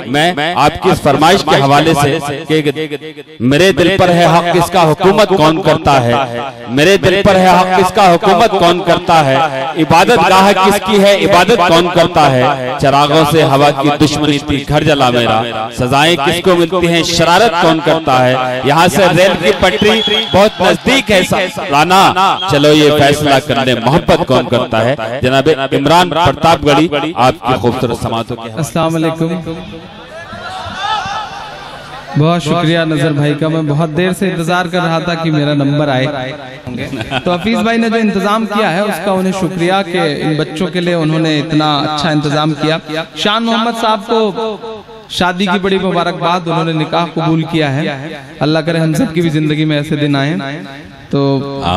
मैं आपकी इस फरमाइश के हवाले से कि मेरे दिल पर है हक किसका हुकूमत कौन करता है, मेरे दिल पर है हक किसका हुकूमत कौन करता है, इबादत गाह किसकी है इबादत कौन करता है, चरागों से हवा की दुश्मनी थी घर जला मेरा, सजाएं किसको मिलती हैं शरारत कौन करता है, यहाँ से रेल की पटरी बहुत नजदीक है राना, चलो ये फैसला कर ले मोहब्बत कौन करता है। जनाब इमरान प्रतापगढ़ी आपकी खूबसूरत समातों के अस्सलाम वालेकुम। बहुत शुक्रिया नजर भाई का, मैं बहुत देर से इंतजार कर रहा था कि मेरा नंबर आए। तो हफीज भाई ने जो इंतजाम किया है उसका उन्हें शुक्रिया कि इन बच्चों के लिए उन्होंने इतना अच्छा इंतजाम किया। शान मोहम्मद साहब को शादी की बड़ी मुबारकबाद, उन्होंने निकाह कबूल किया है, अल्लाह करे हम सब की भी जिंदगी में ऐसे दिन आए, तो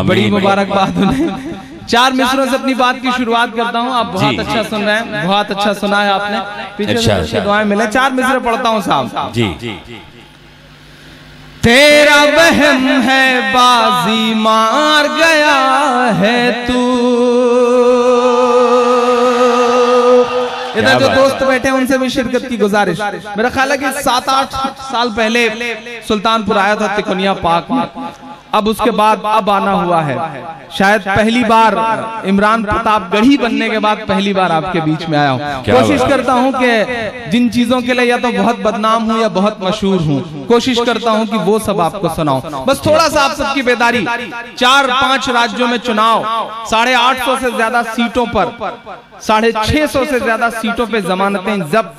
बड़ी मुबारकबाद उन्हें। 4 मिसरों से अपनी बात की शुरुआत करता हूँ। आप बहुत अच्छा सुन रहे हैं, बहुत अच्छा सुना है आपने, पीछे से दुआएं मिले। 4 मिसरे पढ़ता हूँ साहब जी। तेरा वहम है बाजी मार गया है तू, इधर जो दोस्त बैठे हैं उनसे भी शिरकत की गुजारिश। मेरा ख्याल है कि 7-8 साल पहले सुल्तानपुर आया था तिकोनिया पार्क में, अब उसके बाद अब आना हुआ है, शायद पहली बार इमरान प्रतापगढ़ी बनने के बाद पहली बार आपके बीच में आया हूँ। कोशिश करता हूँ कि जिन चीजों के लिए या तो बहुत बदनाम हूँ या बहुत मशहूर हूँ, कोशिश करता हूँ कि वो सब आपको सुनाऊं। बस थोड़ा सा आप सबकी बेदारी, 4-5 राज्यों में चुनाव, 850 से ज्यादा सीटों पर, 650 से ज्यादा सीटों पे जमानतें जब्त,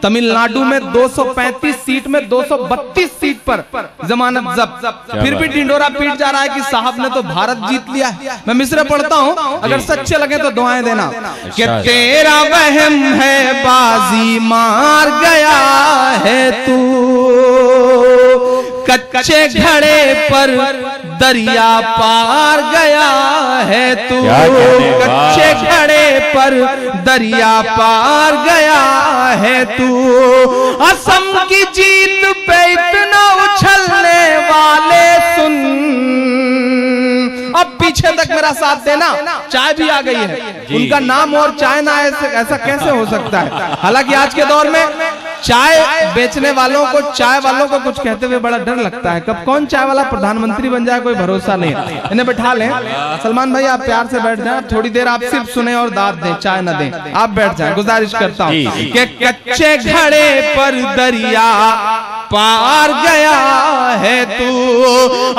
तमिलनाडु में 235 सीट में 232 सीट पर जमानत जब्त, फिर भी ढिंडोरा पीट जा रहा है कि साहब ने तो भारत जीत लिया है। मैं मिसरे पढ़ता हूँ, अगर सच्चे लगे तो दुआएं देना। कि तेरा वहम है बाजी मार गया है तू, कच्चे घड़े पर दरिया पार गया है तू, कच्चे घड़े पर दरिया पार गया है तू, असम की जीत पे इतना उछलने वाले सुन। अब पीछे तक मेरा साथ देना, चाय भी आ गई है, उनका नाम और चाय ना ऐसा कैसे हो सकता है। हालांकि आज के दौर में चाय बेचने वालों को, चाय वालों को कुछ कहते हुए बड़ा डर लगता है, कब कौन चाय वाला प्रधानमंत्री बन जाए कोई भरोसा नहीं। इन्हें बैठा लें, सलमान भाई आप प्यार से बैठ जाएं, थोड़ी देर आप सिर्फ सुने और दाद दें, चाय न दें, आप बैठ जाएं, गुजारिश करता हूँ। कि कच्चे घड़े पर दरिया पार गया है तू,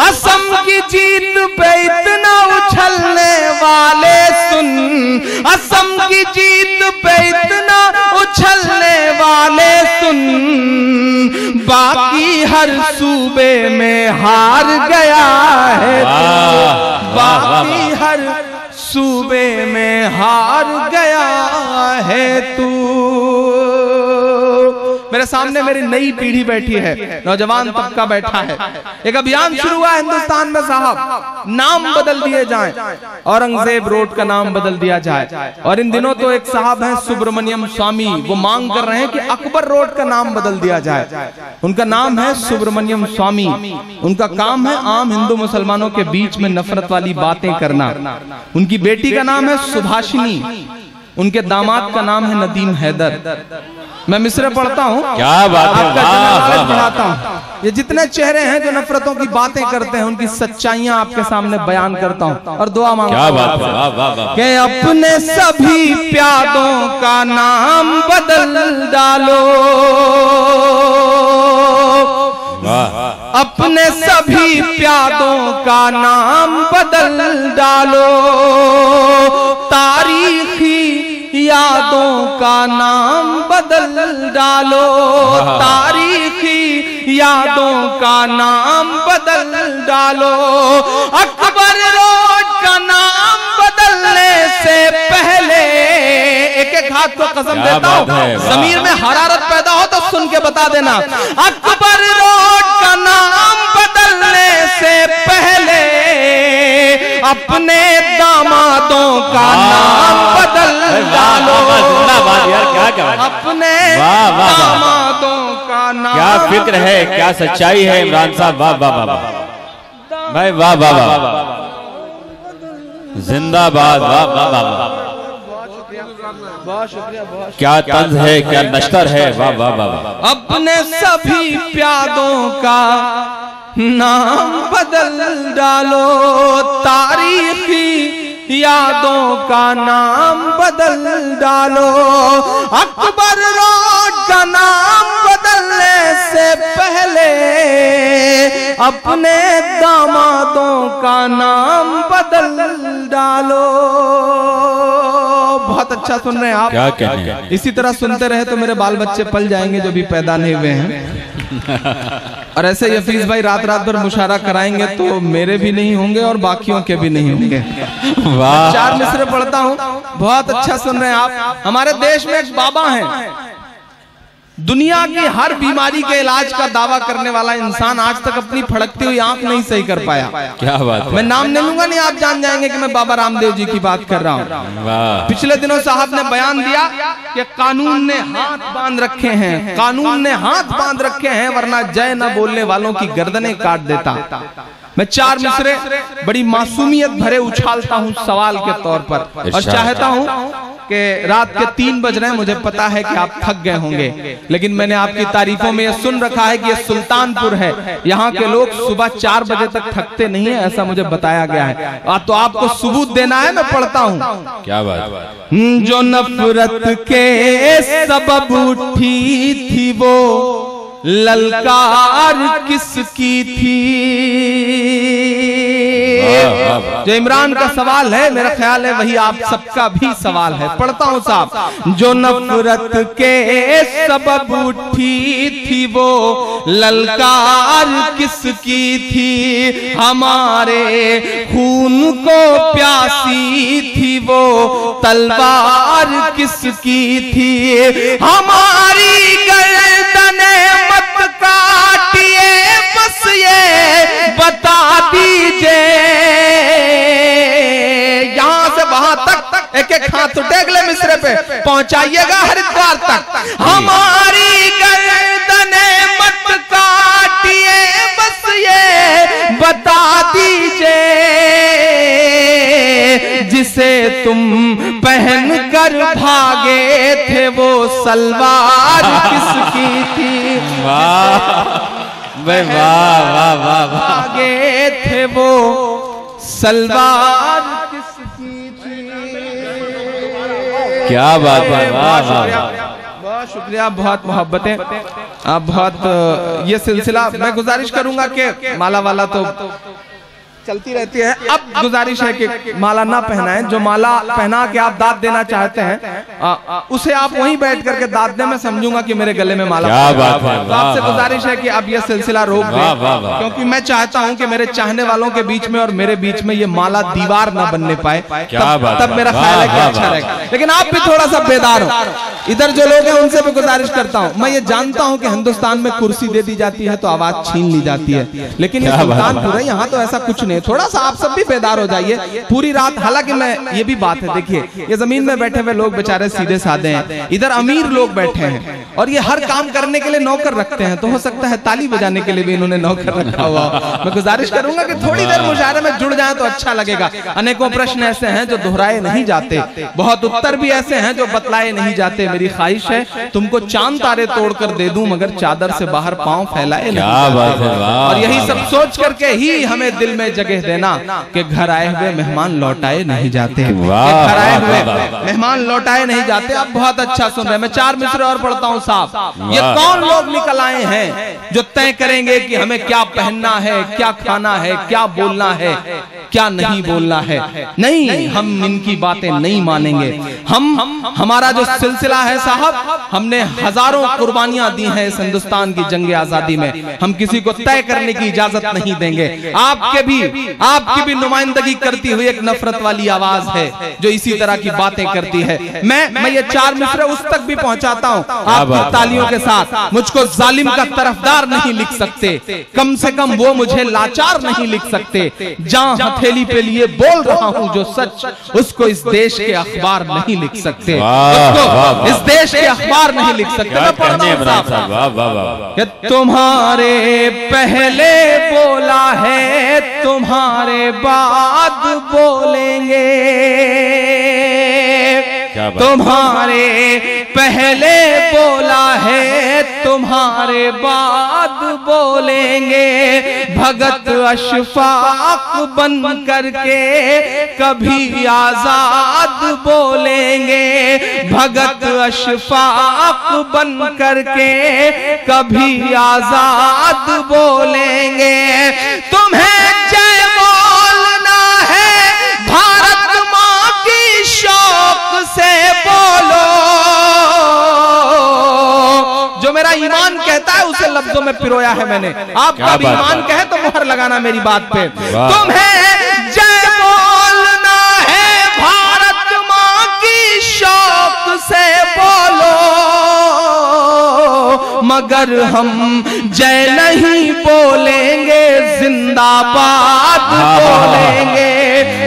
असम की जीत पे इतना उछलने वाले सुन, असम की जीत पे इतना उछलने वाले सुन, बाकी हर सूबे में हार गया है तू, बाकी हर सूबे में हार गया है तू। मेरे सामने मेरी नई पीढ़ी बैठी है, नौजवान तबका बैठा है। एक अभियान शुरू हुआ है हिंदुस्तान में साहब, नाम बदल दिए जाएं, औरंगजेब रोड का नाम बदल दिया जाए। और इन दिनों तो एक साहब हैं सुब्रमण्यम स्वामी, वो मांग कर रहे हैं कि अकबर रोड का नाम बदल दिया जाए। उनका नाम है सुब्रमण्यम स्वामी, उनका काम है आम हिंदू मुसलमानों के बीच में नफरत वाली बातें करना। उनकी बेटी का नाम है सुभाषिनी, उनके दामाद का नाम है नदीम हैदर। मैं मिसरे पढ़ता हूँ, क्या बात है, बढ़ाता हूँ। ये जितने चेहरे हैं जो नफरतों की बातें करते हैं, उनकी सच्चाइयां आपके सामने बयान करता हूँ और दुआ मांगता हूँ कि अपने सभी प्यादों का नाम बदल डालो, अपने सभी प्यादों का नाम बदल डालो, तारीखी यादों का नाम बदल डालो, तारीखी यादों का नाम बदल डालो, अकबर रोड का नाम बदलने से पहले, एक हाथ को कसम देता हूँ, जमीर में हरारत पैदा हो तो सुन के बता देना, अकबर रोड का नाम बदलने से पहले अपने दामादों का नाम बदल डालो, अपने दामादों का नाम। क्या फिक्र है, क्या सच्चाई है इमरान साहब, वाह वाह वाह भाई, वाह वाह वाह, जिंदाबाद, वाह वाह वाह। बहुत शुक्रिया, बहुत क्या तंज है, क्या नश्तर है, वाह वाह वाह। अपने सभी प्यादों का नाम बदल डालो, तारीखी यादों का नाम बदल डालो, अकबर रोड का नाम बदलने से पहले अपने दामादों का नाम बदल डालो। बहुत अच्छा सुन रहे हैं आप, क्या कहने हैं? इसी तरह सुनते रहे तो मेरे बाल बच्चे पल जाएंगे जो भी पैदा नहीं हुए हैं। और ऐसे ही हफीज भाई रात रात भर मुशायरा कराएंगे तो मेरे भी नहीं होंगे और बाकियों के भी नहीं होंगे। वाह। 4 मिसरे पढ़ता हूँ, बहुत अच्छा सुन रहे हैं आप। हमारे देश में एक बाबा हैं, दुनिया की हर बीमारी के इलाज का दावा करने वाला इंसान आज तक अपनी फड़कती हुई आंख नहीं सही कर पाया। क्या बात। मैं नाम नहीं लूंगा, नहीं आप जान जाएंगे कि मैं बाबा रामदेव जी की बात कर रहा हूँ। वाह। पिछले दिनों साहब ने बयान दिया कि कानून ने हाथ बांध रखे हैं, कानून ने हाथ बांध रखे हैं, वरना जय न बोलने वालों की गर्दनें काट देता। मैं 4 मिसरे बड़ी मासूमियत भरे उछालता हूँ सवाल के तौर पर, और चाहता हूँ कि रात के 3 बज रहे हैं, मुझे पता है कि आप थक गए होंगे, लेकिन मैंने आपकी तारीफों में यह सुन रखा है कि यह सुल्तानपुर है, यहाँ के लोग सुबह 4 बजे तक थकते नहीं है, ऐसा मुझे बताया गया है। तो आपको सबूत देना है, मैं पढ़ता हूँ। क्या बात। जो नफरत के सबब उठी थी वो ललकार किसकी थी। जो इमरान का सवाल है, मेरा ख्याल है वही आप सबका भी सवाल है। पढ़ता हूँ साहब। जो नफरत के सबब उठी थी वो ललकार किसकी थी, हमारे खून को प्यासी थी वो तलवार किसकी थी, हमारी गर्दने मत काटिए बस ये बता दीजिए, यहां से वहां तक एक एक हाथ उठे अगले मिसरे पे पहुंचाइएगा हरिद्वार तक। हमारी गर्दने मत काटिए बस ये बता दीजिए, जिसे तुम पहन कर भागे थे वो सलवार किसकी थी। वाह वाह वाह वाह। भागे थे वो सलवार किसकी थी। क्या बात है, वाह वाह। बहुत शुक्रिया, बहुत मोहब्बतें। बहुत ये सिलसिला मैं गुजारिश करूंगा कि माला वाला तो चलती रहती है, अब गुजारिश है कि माला ना पहनाएं। जो माला पहना के आप दाद देना चाहते हैं उसे आप वहीं बैठ करके दाद दें, मैं समझूंगा कि मेरे गले में माला। क्या बात है। तो आपसे गुजारिश है कि अब यह सिलसिला रोक दें, क्योंकि मैं चाहता हूं कि मेरे चाहने वालों के बीच में और मेरे बीच में ये माला दीवार ना बनने पाए, तब मेरा ख्याल है कि अच्छा रहेगा। लेकिन आप भी थोड़ा सा बेदार हो, इधर जो लोग हैं उनसे भी गुजारिश करता हूं। मैं ये जानता हूं कि हिंदुस्तान में कुर्सी दे दी जाती है तो आवाज छीन ली जाती है, लेकिन ये सुल्तानपुर है, यहाँ तो ऐसा कुछ नहीं। थोड़ा सा आप सब भी बेदार हो जाइए पूरी रात। हालांकि मैं ये भी बात है, देखिए ये जमीन में बैठे हुए लोग बेचारे सीधे साधे हैं, इधर अमीर लोग बैठे हैं और ये हर काम करने के लिए नौकर रखते हैं, तो हो सकता है ताली बजाने के लिए भी इन्होंने नौकर रखा हुआ। मैं गुजारिश करूंगा कि थोड़ी देर मुशायरे में जुड़ जाए तो अच्छा लगेगा। अनेकों प्रश्न ऐसे हैं जो दोहराए नहीं जाते, बहुत उत्तर भी ऐसे हैं जो बतलाए नहीं जाते। मेरी ख्वाहिश है तुमको चांद तारे तोड़कर दे दूं, मगर चादर से बाहर पांव फैलाए नहीं जाते। और यही सब सोच करके ही हमें दिल में जगह देना कि घर आए हुए मेहमान लौटाए नहीं जाते, घर आए हुए मेहमान लौटाए नहीं जाते। आप बहुत अच्छा सुन रहे हैं। मैं 4 मिसरे और पढ़ता हूँ साहब। ये कौन लोग निकल आए हैं जो तय करेंगे कि हमें क्या पहनना है, क्या खाना है, क्या बोलना है, क्या नहीं बोलना है। नहीं, हम इनकी बातें नहीं मानेंगे। हमारा जो सिलसिला है साहब, हमने हजारों कुर्बानियां दी हैं इस हिंदुस्तान की जंग आजादी में। हम किसी को तय करने की इजाजत नहीं देंगे। आपकी भी नुमाइंदगी करती हुई एक नफरत वाली आवाज है जो इसी तरह की बातें करती है। मैं ये 4 मिसरे उस तक भी पहुंचाता हूं आपकी तालियों के साथ। मुझको जालिम का तरफदार नहीं लिख सकते, कम से कम वो मुझे लाचार नहीं लिख सकते। जहां हथेली पे लिए बोल रहा हूं जो सच, उसको इस देश के अखबार नहीं लिख सकते, उसको इस देश के अखबार नहीं लिख सकते। मैं पढ़ता हूं, तुम्हारे पहले बोला है तुम्हारे बाद बोलेंगे, तुम्हारे पहले बोला है तुम्हारे बाद बोलेंगे, भगत अशफाक बन करके कभी आजाद बोलेंगे, भगत अशफाक बन करके कभी आजाद बोलेंगे। तुम्हें जय बोलना है भारत माँ की शौक से बोलो, जो मेरा ईमान कहता है उसे लफ्जों में पिरोया है मैंने। आपका भी ईमान कहे तो मुहर लगाना मेरी बात पे। तुम्हें जय बोलना है भारत माँ की शौक से बोलो, मगर हम जय नहीं बोलेंगे जिंदाबाद बोलेंगे,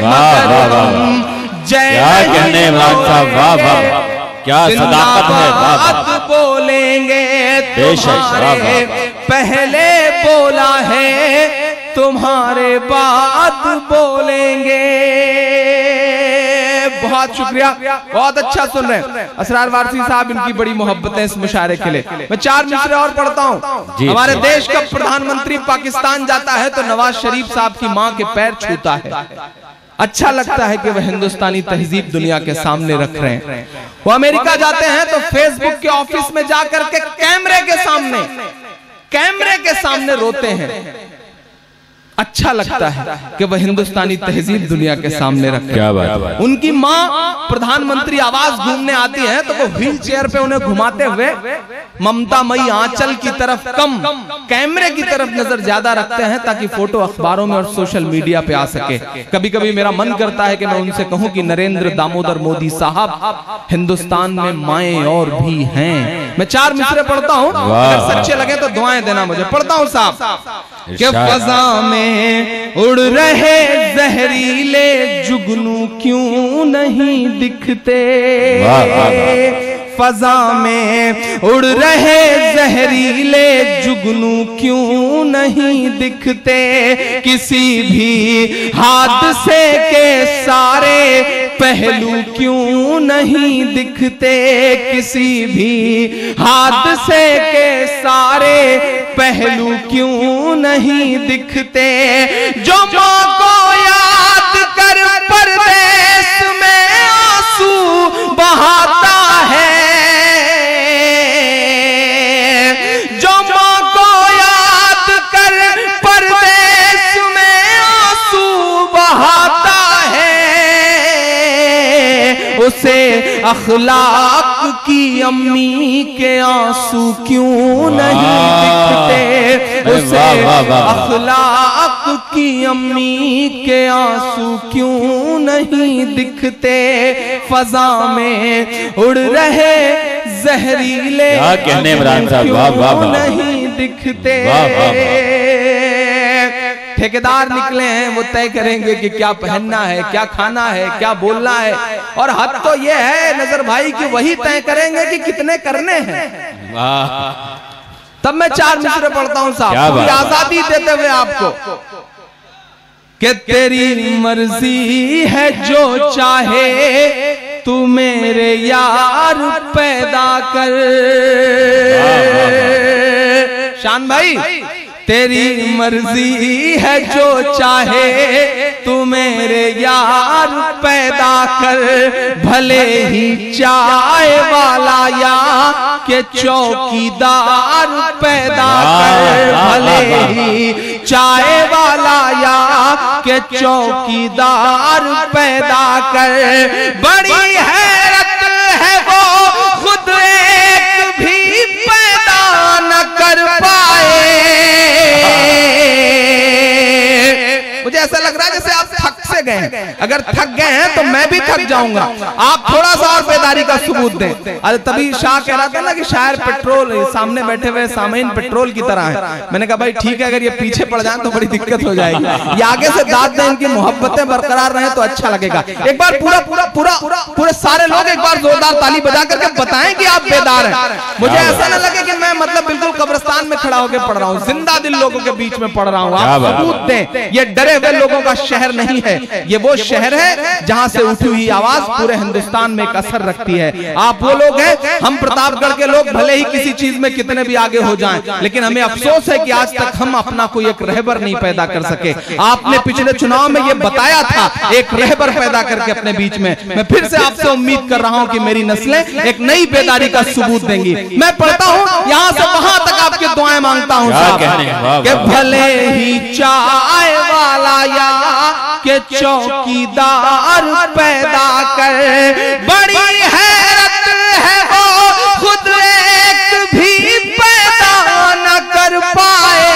मगर हम जय नहीं बोलेंगे क्या सदाकत है, जिंदाबाद बोलेंगे। तुम्हारे पहले बोला है तुम्हारे बाद बोलेंगे। बहुत शुक्रिया, बहुत अच्छा सुन रहे हैं असरार वारसी साहब, इनकी बड़ी मोहब्बत है इस मुशायरे के लिए। मैं 4 मिसरे और पढ़ता हूँ। हमारे देश का प्रधानमंत्री पाकिस्तान जाता है तो नवाज शरीफ साहब की माँ के पैर छूता है। अच्छा लगता है कि वह हिंदुस्तानी तहजीब दुनिया के सामने रख रहे हैं। वो अमेरिका जाते हैं तो फेसबुक के ऑफिस में जाकर के कैमरे के सामने रोते हैं। अच्छा लगता है कि वह हिंदुस्तानी तहजीब दुनिया के सामने रखे। क्या बात। उनकी माँ प्रधानमंत्री आवास घूमने आती है तो वो व्हील चेयर पे उन्हें घुमाते हुए ममतामयी आंचल की तरफ कम कैमरे की तरफ नजर ज्यादा रखते हैं ताकि फोटो अखबारों में और सोशल मीडिया पे आ सके। कभी कभी मेरा मन करता है कि मैं उनसे कहूं कि नरेंद्र दामोदर मोदी साहब, हिंदुस्तान में माएं और भी हैं। मैं 4 मिसरे पढ़ता हूं, अगर सच्चे लगे तो दुआएं देना मुझे। पढ़ता हूं साहब कि फजा में उड़ रहे जहरीले जुगनू क्यों नहीं दिखते, फजा में उड़ रहे जहरीले जुगनू क्यों नहीं दिखते, किसी भी हादसे के सारे पहलू क्यों नहीं दिखते, किसी भी हादसे के सारे पहलू क्यों नहीं दिखते, जो माँ को याद कर परदेश में आंसू बहाता है, जो माँ को याद कर परदेश में आंसू बहाता है, उसे अखलाक की अम्मी के आंसू क्यों नहीं दिखते, उसे अखलाक की अम्मी के आंसू क्यों नहीं दिखते, फजा में उड़ रहे जहरीले क्यों नहीं दिखते। ठेकेदार निकले हैं, वो तय करेंगे कि क्या पहनना है, क्या खाना है, क्या बोलना है, और हद तो ये है नजर भाई कि वही तय करेंगे कि कितने करने हैं। तब मैं 4 मिसरे पढ़ता हूं साहब, पूरी आजादी देते हुए आपको कि तेरी मर्जी है जो चाहे तू मेरे यार पैदा कर। शान भाई, तेरी मर्जी है जो चाहे तू मेरे यार पैदा कर, भले ही चाय वाला या के चौकीदार पैदा कर, भले ही चाय वाला या के चौकीदार पैदा कर। बड़ी हैरत है वो खुद एक भी पैदा न कर पाए। मुझे ऐसा लग रहा है जैसे आप थक से गए हैं, अगर थक गए हैं तो मैं भी थक जाऊंगा, आप थोड़ा सा और बेदारी का सबूत दें। अरे तभी शाह कह रहा था ना कि शायर पेट्रोल, सामने बैठे हुए सामीन पेट्रोल की तरह है। मैंने कहा भाई ठीक है, अगर ये पीछे पड़ जाए तो बड़ी दिक्कत हो जाएगी, ये आगे से दाद दें, इनकी मोहब्बतें बरकरार रहे तो अच्छा लगेगा। एक बार पूरे सारे लोग एक बार जोरदार ताली बजा करके बताएं कि आप बेदार हैं। मुझे ऐसा ना लगे कि मैं मतलब बिल्कुल कब्रिस्तान में खड़ा होकर पढ़ रहा हूँ, जिंदा दिल लोगों के बीच में पढ़ रहा हूँ। आप सबूत दें। ये डरे हुए लोगों का शहर नहीं है, ये वो शहर है जहां से उठी हुई आवाज पूरे हिंदुस्तान में एक असर रखती है। आप वो लोग हैं, हम प्रतापगढ़ के लोग भले ही किसी चीज में कितने भी आगे हो जाएं, लेकिन हमें अफसोस है कि आज तक हम अपना कोई एक रहबर नहीं पैदा कर सके। आपने पिछले चुनाव में ये बताया था, एक रहबर पैदा करके अपने बीच में। मैं फिर से आपसे उम्मीद कर रहा हूं कि मेरी नस्लें एक नई बेदारी का सबूत देंगी। मैं पढ़ता हूं, यहां से वहां तक आपकी दुआएं मांगता हूं साहब, कि भले ही चाय वाला या के चौकीदार पैदा कर, बड़ी हैरत है वो खुद एक भी पैदा न कर पाए,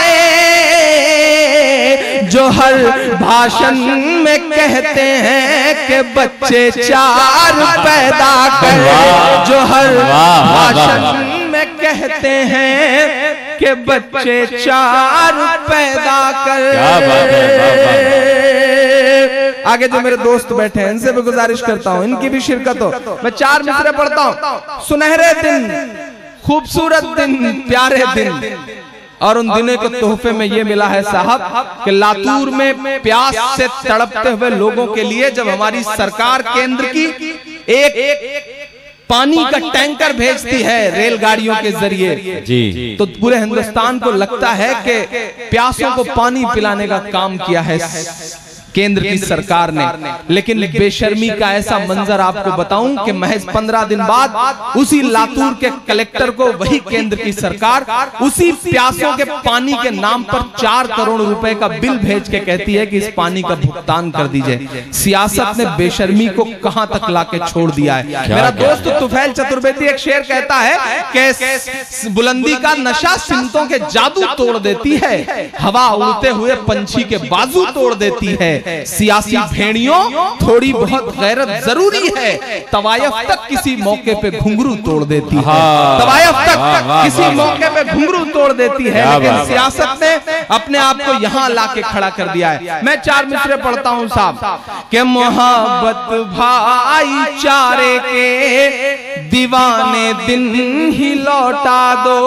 जो हर भाषण में कहते हैं कि बच्चे 4 पैदा कर, जो हर भाषण में कहते हैं कि बच्चे 4 पैदा कर। आगे जो मेरे दोस्त बैठे हैं इनसे भी गुजारिश करता हूं, इनकी भी शिरकत हो। मैं 4 मिसरे पढ़ता हूं। सुनहरे दिन, खूबसूरत दिन, प्यारे दिन, और उन दिनों के तोहफे में ये मिला है साहब कि लातूर में प्यास से तड़पते हुए लोगों के लिए जब हमारी सरकार केंद्र की एक पानी का टैंकर भेजती है रेलगाड़ियों के जरिए जी, तो पूरे हिंदुस्तान को लगता है कि प्यासों को पानी पिलाने का काम किया है केंद्र की सरकार ने। लेकिन बेशर्मी का ऐसा मंजर आपको बताऊं कि महज 15 दिन बाद उसी लातूर के कलेक्टर को वही केंद्र की सरकार उसी प्यासों के पानी के नाम पर 4 करोड़ रुपए का बिल भेज के कहती है कि इस पानी का भुगतान कर दीजिए। सियासत ने बेशर्मी को कहां तक लाके छोड़ दिया है। मेरा दोस्त तुफैल चतुर्वेदी एक शेर कहता है कि बुलंदी का नशा सिमतों के जादू तोड़ देती है, हवा उड़ते हुए पंछी के बाजू तोड़ देती है, सियासी भेड़ियों थोड़ी बहुत गैरत जरूरी है, तवायफ तक किसी मौके पे घुंघरू तोड़ देती है, तवायफ तक किसी मौके पे घुंघरू तोड़ देती है, लेकिन सियासत ने अपने आप को यहाँ लाके खड़ा कर दिया है। मैं 4 मिसरे पढ़ता हूँ साहब, कि मोहब्बत भाईचारे के दीवाने दिन ही लौटा दो।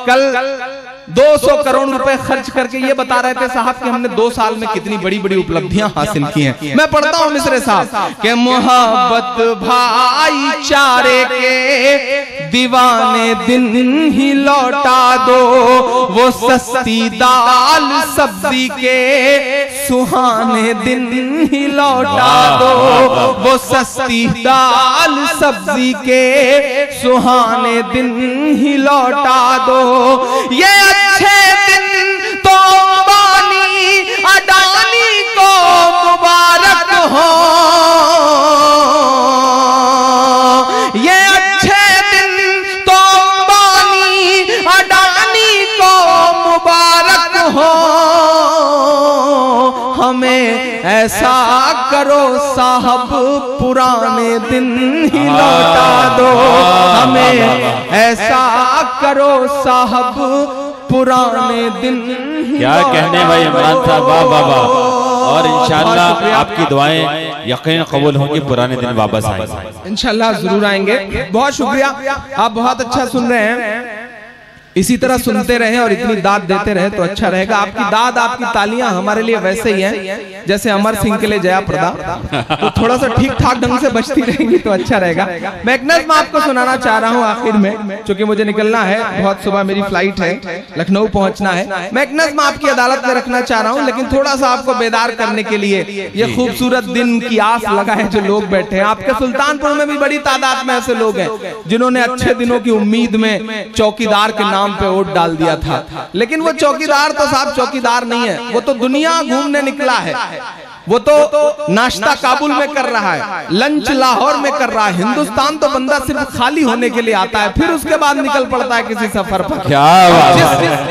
कल 200 करोड़ रुपए खर्च करके ये बता रहे थे साहब कि हमने 2 साल में कितनी बड़ी बड़ी उपलब्धियां हासिल की हैं। मैं पढ़ता हूं मिसरे साहब, कि मोहब्बत भाईचारे के दीवाने दिन ही लौटा दो, वो सस्ती दाल सब्जी के सुहाने दिन ही लौटा दो, वो सस्ती दाल सब्जी के सुहाने दिन ही लौटा दो। ये अच्छे दिन तो अंबानी अडानी को मुबारक हो, ये अच्छे दिन तो अंबानी अडानी को मुबारक हो, हमें ऐसा करो साहब पुराने दिन ही लौटा दो, हमें ऐसा करो साहब पुराने दिन। क्या कहने भाई इमरान साहब, वाह वाह वाह। और इंशाअल्लाह आपकी दुआएं यकीन कबूल होंगी, पुराने दिन वापस आएंगे इंशाअल्लाह, जरूर आएंगे। बहुत शुक्रिया, आप बहुत अच्छा सुन रहे हैं, इसी तरह सुनते रहें और इतनी दाद देते रहे तो अच्छा रहेगा। आपकी दाद, आपकी तालियां हमारे लिए वैसे ही हैं जैसे अमर सिंह के लिए जया प्रदा, तो थोड़ा सा ठीक ठाक ढंग से बजती रहेंगी तो अच्छा रहेगा। मैं एक नज़्म आपको सुनाना चाह रहा हूँ आखिर में, क्योंकि मुझे निकलना है, बहुत सुबह मेरी फ्लाइट है, लखनऊ पहुंचना है। मैं एक नज़्म आपकी अदालत में रखना चाह रहा हूँ, लेकिन थोड़ा सा आपको बेदार करने के लिए ये खूबसूरत दिन की आस लगाए जो लोग बैठे हैं। आपके सुल्तानपुर में भी बड़ी तादाद में ऐसे लोग हैं जिन्होंने अच्छे दिनों की उम्मीद में चौकीदार के नाम पे वोट डाल दिया था, लेकिन वो चौकीदार तो साहब चौकीदार नहीं है, वो तो दुनिया घूमने निकला है, वो तो नाश्ता काबुल में कर रहा है, लंच लाहौर में कर रहा है। हिंदुस्तान तो बंदा सिर्फ खाली होने के लिए आता है, फिर उसके बाद निकल पड़ता है किसी सफर पर। क्या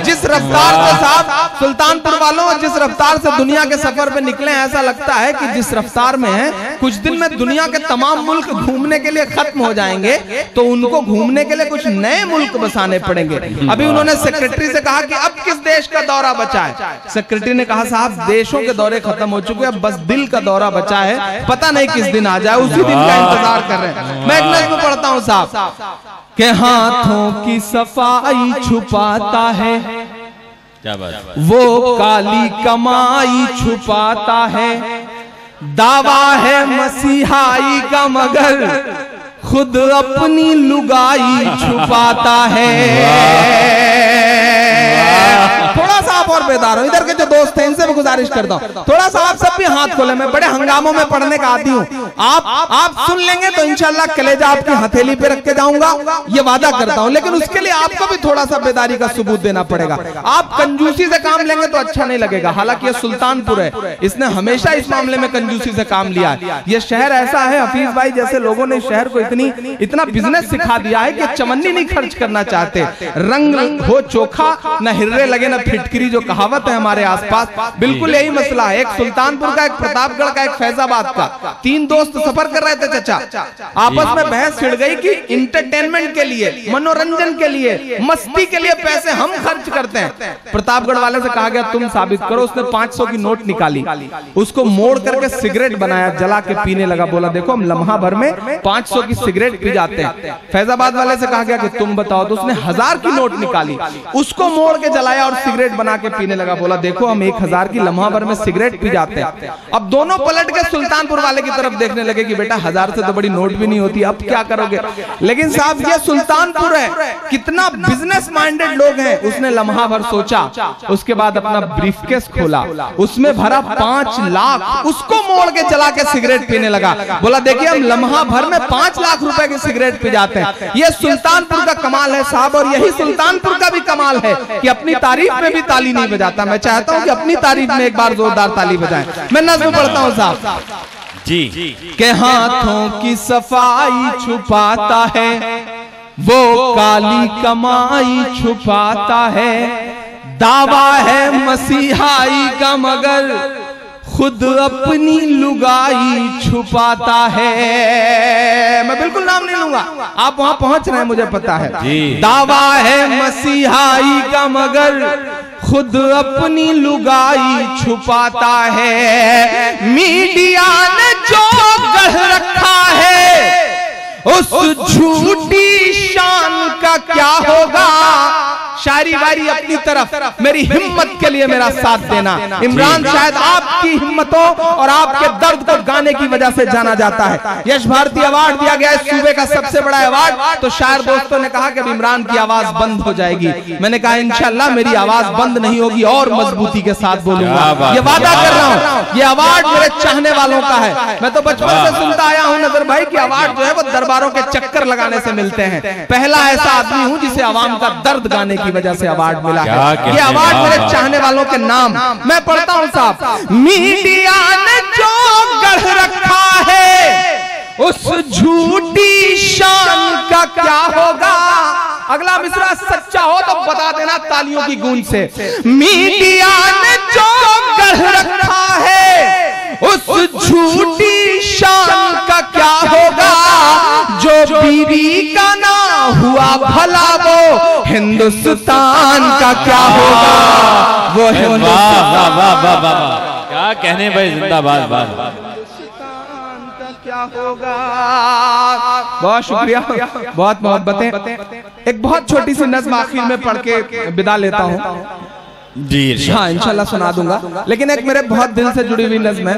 जिस रफ्तार से साहब सुल्तानपुर वालों, जिस रफ्तार से दुनिया के सफर पे निकले, ऐसा लगता है कि जिस रफ्तार में है कुछ दिन में दुनिया के तमाम मुल्क घूमने के लिए खत्म हो जाएंगे, तो उनको घूमने के लिए कुछ नए मुल्क बसाने पड़ेंगे। अभी उन्होंने सेक्रेटरी से कहा कि अब किस देश का दौरा बचा है, सेक्रेटरी ने कहा साहब देशों के दौरे खत्म हो चुके, अब बस दिल का दौरा बचा है, पता नहीं किस दिन आ जाए, उसी दिन का इंतजार कर रहे हैं। मैं एक नज़्म पढ़ता हूँ साहब के हाथों की सफाई छुपाता है, क्या बात, वो काली कमाई छुपाता है, दावा है मसीहाई का मगर खुद अपनी लुगाई छुपाता है। थोड़ा सा आप और बेदार हो, इधर के जो दोस्त हैं इनसे भी गुजारिश करता हूँ, थोड़ा सा आप सब भी हाथ खोले। मैं बड़े हंगामों में पढ़ने का आदी हूँ, आप सुन लेंगे तो इंशाल्लाह कलेजा आपकी हथेली पे रख के जाऊंगा, ये वादा करता हूँ। लेकिन उसके लिए आपको भी थोड़ा सा बेदारी का सबूत देना पड़ेगा। आप कंजूसी से काम लेंगे तो अच्छा नहीं लगेगा। हालांकि ये सुल्तानपुर है, इसने हमेशा इस मामले में कंजूसी से काम लिया है। ये शहर ऐसा है, हफीज भाई जैसे लोगों ने शहर को इतना बिजनेस सिखा दिया है कि चमन्नी नहीं खर्च करना चाहते। रंग हो चोखा, न हिर्रे लगे न फिटकरी, जो कहावत है हमारे आसपास, बिल्कुल यही मसला है। एक सुल्तानपुर का, एक प्रतापगढ़ का, एक फैजाबाद का, तीन दोस्त सफर कर रहे थे चाचा, आपस में बहस छिड़ गई कि इंटरटेनमेंट के लिए, मनोरंजन के लिए, मस्ती के लिए पैसे हम खर्च करते हैं। प्रतापगढ़ वाले से कहा गया तुम साबित करो। उसने 500 की नोट निकाली, उसको मोड़ करके सिगरेट बनाया, जला के पीने लगा। बोला देखो हम लम्हा भर में 500 की सिगरेट पी जाते हैं। फैजाबाद वाले से कहा गया कि तुम बताओ, तो उसने 1000 की नोट निकाली, उसको मोड़ के जलाया और सिगरेट बना के पीने लगा। बोला देखो हम 1000 की लम्हा भर में सिगरेट पी जाते हैं। अब दोनों पलट के सुल्तानपुर वाले की तरफ देखने लगे कि बेटा 1000 से तो बड़ी नोट भी नहीं होती, अब क्या करोगे। लेकिन साहब ये सुल्तानपुर है, कितना बिजनेस माइंडेड लोग हैं। उसने लम्हा भर सोचा, उसके बाद अपना ब्रीफकेस खोला, उसमें भरा 5 लाख, उसको मोड़ के जला के सिगरेट पीने लगा। बोला देखिए हम लम्हा भर में 5 लाख रुपए की सिगरेट पी जाते हैं। ये सुल्तानपुर का कमाल है साहब, और यही सुल्तानपुर का भी कमाल है कि अपनी तारीफ में भी ताली नहीं बजाता। मैं चाहता हूं कि अपनी तारीफ में एक बार जोरदार ताली बजाएं। मैं नज़्म पढ़ता हूं साहब जी के हाथों की सफाई छुपाता है, वो काली कमाई छुपाता है, दावा है मसीहाई का मगर खुद अपनी लुगाई छुपाता है। मैं बिल्कुल नाम नहीं लूंगा, आप वहां पहुंच रहे हैं मुझे पता है। दावा है मसीहाई का मगर खुद अपनी लुगाई छुपाता है। मीडिया ने जो गढ़ रखा है उस झूठी शान का क्या होगा। शायरी वारी अपनी तरफ, मेरी हिम्मत के लिए मेरा साथ देना। इमरान शायद आपकी हिम्मतों और आपके दर्द को गाने की वजह से जाना जाता है। यश भारती अवार्ड दिया गया है, सूबे का सबसे बड़ा अवार्ड। तो शायर दोस्तों ने कहा कि अब इमरान की आवाज बंद हो जाएगी। मैंने कहा इंशाल्लाह मेरी आवाज बंद नहीं होगी और मजबूती के साथ बोलूंगा, ये वादा कर रहा हूँ। ये अवार्ड मेरे चाहने वालों का है। मैं तो बचपन से सुनता आया हूँ नजर भाई की अवार्ड जो है वो दरबारों के चक्कर लगाने से मिलते हैं। पहला ऐसा आदमी हूँ जिसे आवाम का दर्द गाने की वजह से अवार्ड मिला है। ये अवार्ड मेरे चाहने वालों के नाम। मैं पढ़ता हूं साहब, मीडिया ने जो गढ़ रखा है उस झूठी शान का क्या होगा। अगला मिसरा सच्चा हो तो बता देना तालियों की गूंज से। मीडिया ने जो गढ़ रखा है उस झूठी शान का क्या होगा। जो बीवी का ना हुआ भला वो हिंदुस्तान का क्या होगा। वो हिंदुस्तान क्या कहने भाई, जिंदाबाद क्या होगा। बहुत शुक्रिया, बहुत मोहब्बतें। एक बहुत छोटी सी नज़्म आखिर में पढ़ के विदा लेता हूँ जी। हाँ इंशाल्लाह सुना दूंगा, लेकिन एक मेरे बहुत दिल से जुड़ी हुई नज़्म है।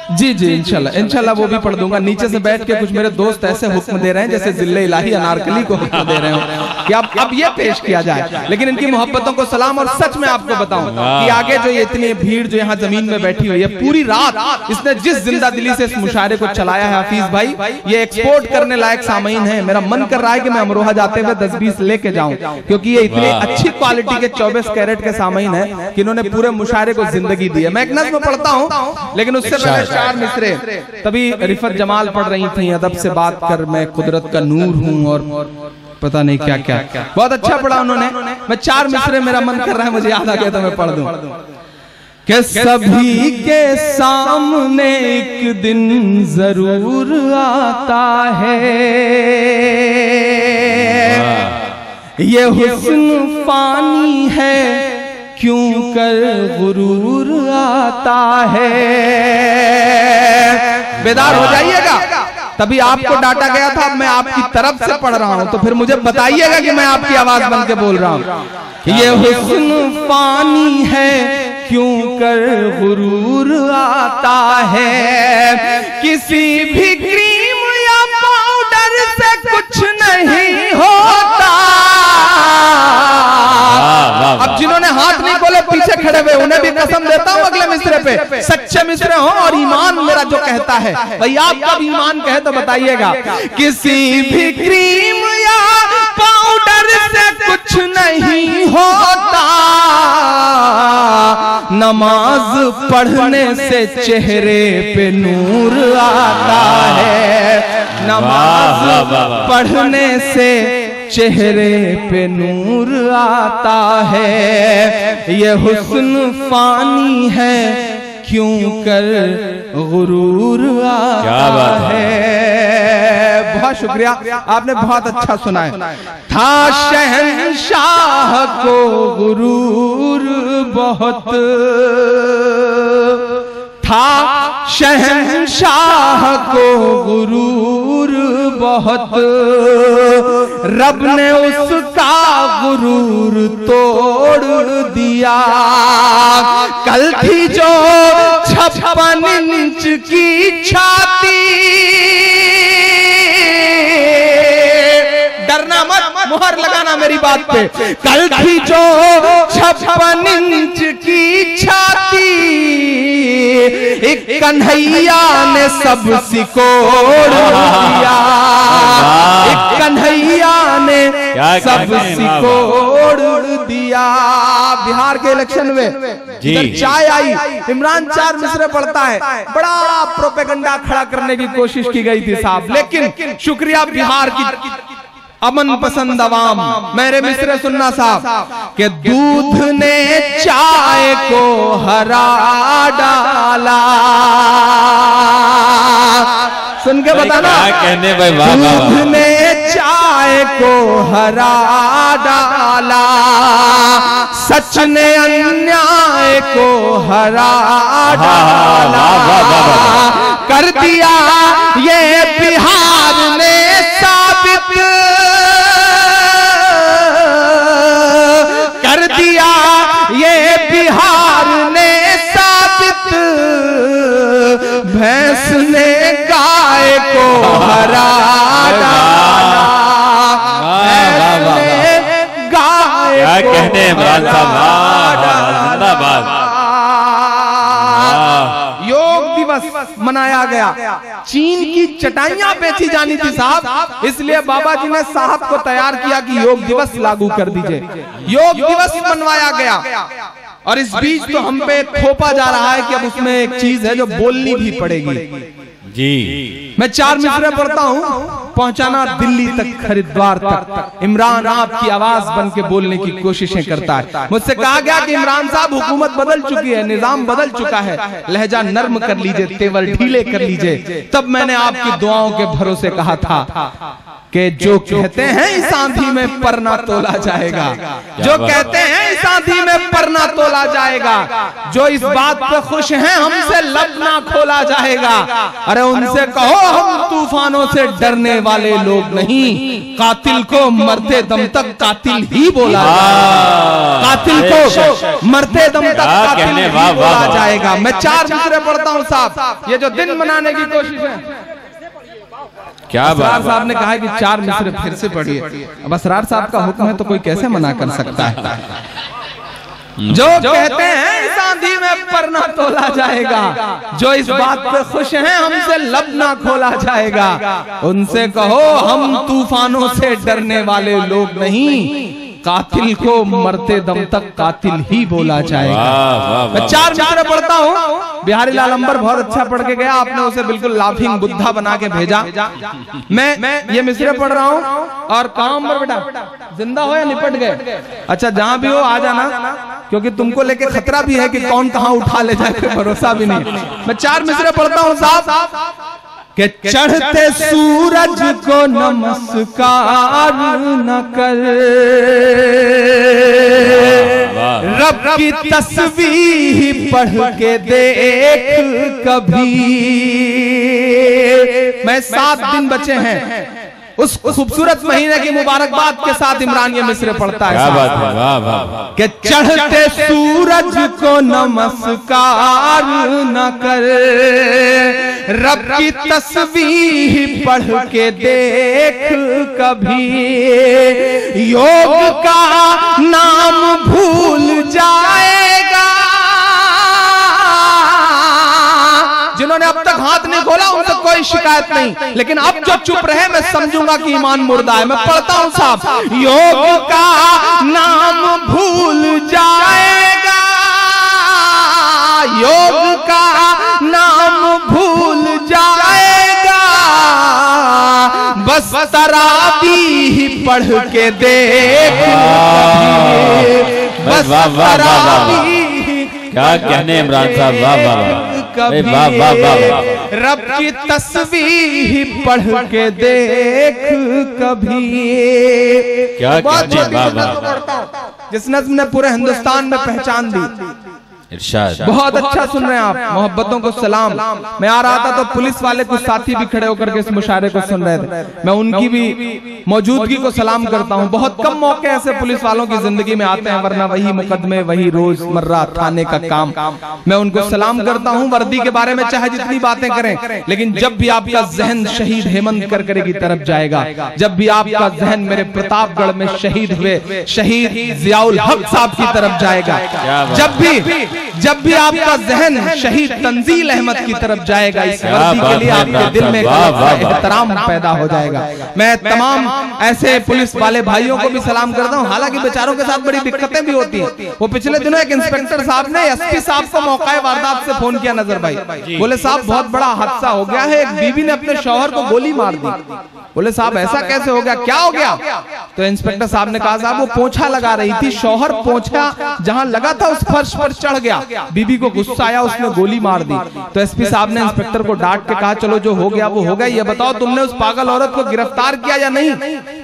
जी इंशाल्लाह वो भी पढ़ दूंगा। नीचे से बैठ के कुछ मेरे दोस्त ऐसे हुक्म दे रहे हैं जैसे जिले इलाही अनारकली को हुक्म दे रहे हो कि अब ये पेश किया जाए। लेकिन इनकी मोहब्बतों को सलाम। और सच में आपको बताऊं कि आगे जो ये इतनी भीड़ जो यहाँ जमीन में बैठी हुई है, पूरी रात इसने जिस जिंदा दिली से इस मुशायरे को चलाया है हफीज भाई, ये एक्सपोर्ट करने लायक सामीन है। मेरा मन कर रहा है कि मैं अमरोहा जाते हुए 10-20 लेके जाऊं, क्योंकि ये इतनी अच्छी क्वालिटी के 24 कैरेट के सामीन है कि इन्होंने पूरे मुशायरे को जिंदगी दी है। मैं एक नज़्म पढ़ता हूँ, लेकिन उससे पहले 4 मिसरे। तभी रिफत जमाल पढ़ रही थी, अदब से बात कर मैं कुदरत का नूर हूँ और पता नहीं क्या क्या। बहुत अच्छा पढ़ा उन्होंने। मैं 4 मिसरे, मेरा मन कर रहा है, मुझे याद आ गया तो मैं पढ़ दूं कि सभी के सामने एक दिन जरूर आता है ये हुस्न फानी है क्यों कर गुरूर आता है। बेदार हो जाइएगा, तभी आपको डांटा गया था, अब मैं आपकी तरफ से पढ़ रहा हूं, तो फिर मुझे बताइएगा कि मैं आपकी आवाज बन के बोल रहा हूं। ये हुस्न पानी है क्यों कर गुरूर आता है, किसी भी क्रीम या पाउडर से कुछ नहीं होता। अब जिन्होंने हाथ नहीं खोले पीछे खड़े हुए, उन्हें भी कसम देता हूं अगले मिसरे पे, सच्चे मिसरे हो और ईमान मेरा जो कहता है, भाई आपका भी ईमान कहे तो बताइएगा। किसी भी क्रीम या पाउडर से कुछ नहीं होता, नमाज पढ़ने से चेहरे पे नूर आता है, नमाज पढ़ने से चेहरे पे नूर आता है। ये हुस्न फानी है क्यों कर गुरूर आता है। बहुत शुक्रिया, आपने बहुत अच्छा सुना है। था शहंशाह को गुरूर बहुत, था शहंशाह को गुरूर बहुत, रब ने उसका गुरूर तोड़ दिया। कल थी जो 56 इंच की छाती, डरना मत, मुहर लगाना मेरी बात पे, कल थी जो 56 इंच की छाती, एक कन्हैया ने सब सिकोड़ दिया, एक कन्हैया ने सब सिकोड़ दिया। बिहार के इलेक्शन में चाय आई, इमरान 4 मिसरे पढ़ता है, बड़ा प्रोपेगेंडा खड़ा करने की कोशिश की गई थी साहब, लेकिन शुक्रिया बिहार की अमन पसंद अवाम, मेरे मिसरे सुनना साहब, कि दूध ने चाय को हरा डाला। सुन के बताना, कहने भाई, दूध ने चाय को हरा डाला, सच ने अन्याय को हरा डाला, कर दिया ये बिहार ने साबित, कर दिया ये बिहार ने साबित, भैंस ने गाय को हरा डाला, भैंस ने गाय को कहने इमरान साहब। योग दिवस मनाया गया, चीन की चटाइयां बेची जानी थी साहब, इसलिए बाबा जी ने साहब को तैयार किया कि योग दिवस लागू कर दीजिए, योग दिवस मनवाया गया। और इस बीच तो हम पे थोपा जा रहा है कि अब उसमें एक चीज है जो बोलनी भी पड़ेगी जी। मैं 4 मिसरे पढ़ता हूँ, पहुंचाना दिल्ली तक, हरिद्वार तक, इमरान आपकी आवाज बन के बोलने की कोशिशें करता है। मुझसे कहा गया कि इमरान साहब हुकूमत बदल चुकी है, निजाम बदल चुका है, लहजा नर्म कर लीजिए, तेवर ढीले कर लीजिए। तब मैंने आपकी दुआओं के भरोसे कहा था कि जो कहते हैं इस आंधी में परना तोला जाएगा, जो कहते हैं इस आंधी में परना तोला जाएगा, जो इस बात पे खुश हैं हमसे लब ना खोला जाएगा, अरे उनसे कहो हम तूफानों से डरने वाले लोग नहीं, कातिल को मरते दम तक कातिल ही बोला जाएगा, कातिल को मरते दम तक कातिल ही बोला जाएगा। मैं 4 मिसरे पढ़ता हूँ साहब, ये जो दिन मनाने की कोशिश है, क्या असरार साहब ने कहा है कि 4 मिसरे फिर से पढ़िए। अब असरार साहब का हुक्म है तो कोई कैसे मना कर सकता है। जो कहते हैं इस आंधी में परना तोला जाएगा, जो इस बात पे खुश हैं हमसे लब ना खोला जाएगा, उनसे कहो हम तूफानों से डरने वाले लोग नहीं, कातिल को मरते दम तक कातिल ही बोला जाएगा। मैं 4 मिसरे पढ़ता हूँ, बिहारी लाल अंबर बहुत अच्छा पढ़ के गया, आपने उसे बिल्कुल लाफिंग बुद्धा बना के भेजा। मैं ये मिसरे पढ़ रहा हूँ, और कहाँ अंबर बेटा, जिंदा हो या निपट गए? अच्छा जहां भी हो आ जाना, क्योंकि तुमको लेके खतरा भी है कि कौन कहाँ उठा ले जाए, कोई भरोसा भी नहीं। मैं 4 मिसरे पढ़ता हूँ साहब, कि चढ़ते सूरज को नमस्कार न कर, रब की तस्वीर पढ़ के देख कभी। मैं 7 दिन बचे हैं, उस खूबसूरत महीने की मुबारकबाद के साथ इमरान ये मिसरे पढ़ता है। क्या बात है, वाह वाह। कि चढ़ते सूरज को नमस्कार न कर, रब की तस्वीर पढ़ के देख कभी। योग का नाम भूल जाएगा, जिन्होंने अब तक हाथ नहीं खोला उनसे कोई शिकायत नहीं, लेकिन अब जो चुप रहे मैं समझूंगा कि ईमान मुर्दा है। मैं पढ़ता हूं साहब, योग का नाम भूल जाएगा, योग का नाम भूल जाएगा, बस तरावी पढ़ के देख, बस तरावी। क्या कहने इमरान साहब, वाह वाह वाह वाह वाह। रब की तस्वीर पढ़ के देख कभी। क्या कहने, वाह वाह। जिस नज़्म ने पूरे हिंदुस्तान में पहचान दी। इरशाद। बहुत अच्छा सुन रहे हैं आप, मोहब्बतों को सलाम। मैं आ रहा था तो पुलिस वाले कुछ साथी भी खड़े होकर के इस मुशायरे को सुन रहे थे, मैं उनकी भी मौजूदगी को सलाम करता हूं। बहुत कम मौके ऐसे पुलिस वालों की जिंदगी में आते हैं, वरना वही मुकदमे, वही रोजमर्रा थाने का काम। मैं उनको सलाम करता हूं। वर्दी के बारे में चाहे जितनी बातें करें, लेकिन जब भी आपका जहन शहीद हेमंत करकरे की तरफ जाएगा, जब भी आपका जहन मेरे प्रतापगढ़ में शहीद हुए शहीद जियाउल हक साहब की तरफ जाएगा, जब भी आपका जहन शहीद तंजील अहमद की तरफ जाएगा, इस वर्दी के लिए आपके दिल में एहतराम पैदा हो जाएगा। मैं तमाम ऐसे पुलिस वाले भाइयों को भी सलाम करता हूं। हालांकि बेचारों के साथ बड़ी दिक्कतें भी होती हैं। वो पिछले दिनों एक इंस्पेक्टर साहब ने एसपी साहब को मौके वारदात से फोन किया, नजर भाई, बोले साहब बहुत बड़ा हादसा हो गया है, एक बीवी ने अपने शौहर को गोली मार दी। बोले साहब ऐसा कैसे हो गया, क्या हो गया? तो इंस्पेक्टर साहब ने कहा साहब वो पोंछा लगा रही थी, शौहर पोंछा जहां लगा था उस फर्श पर चढ़ गया, बीबी को गुस्सा आया, उसने गोली मार दी। तो एसपी साहब ने इंस्पेक्टर को डांट के कहा चलो जो हो गया वो हो गया, ये बताओ तुमने उस पागल औरत को गिरफ्तार किया या नहीं?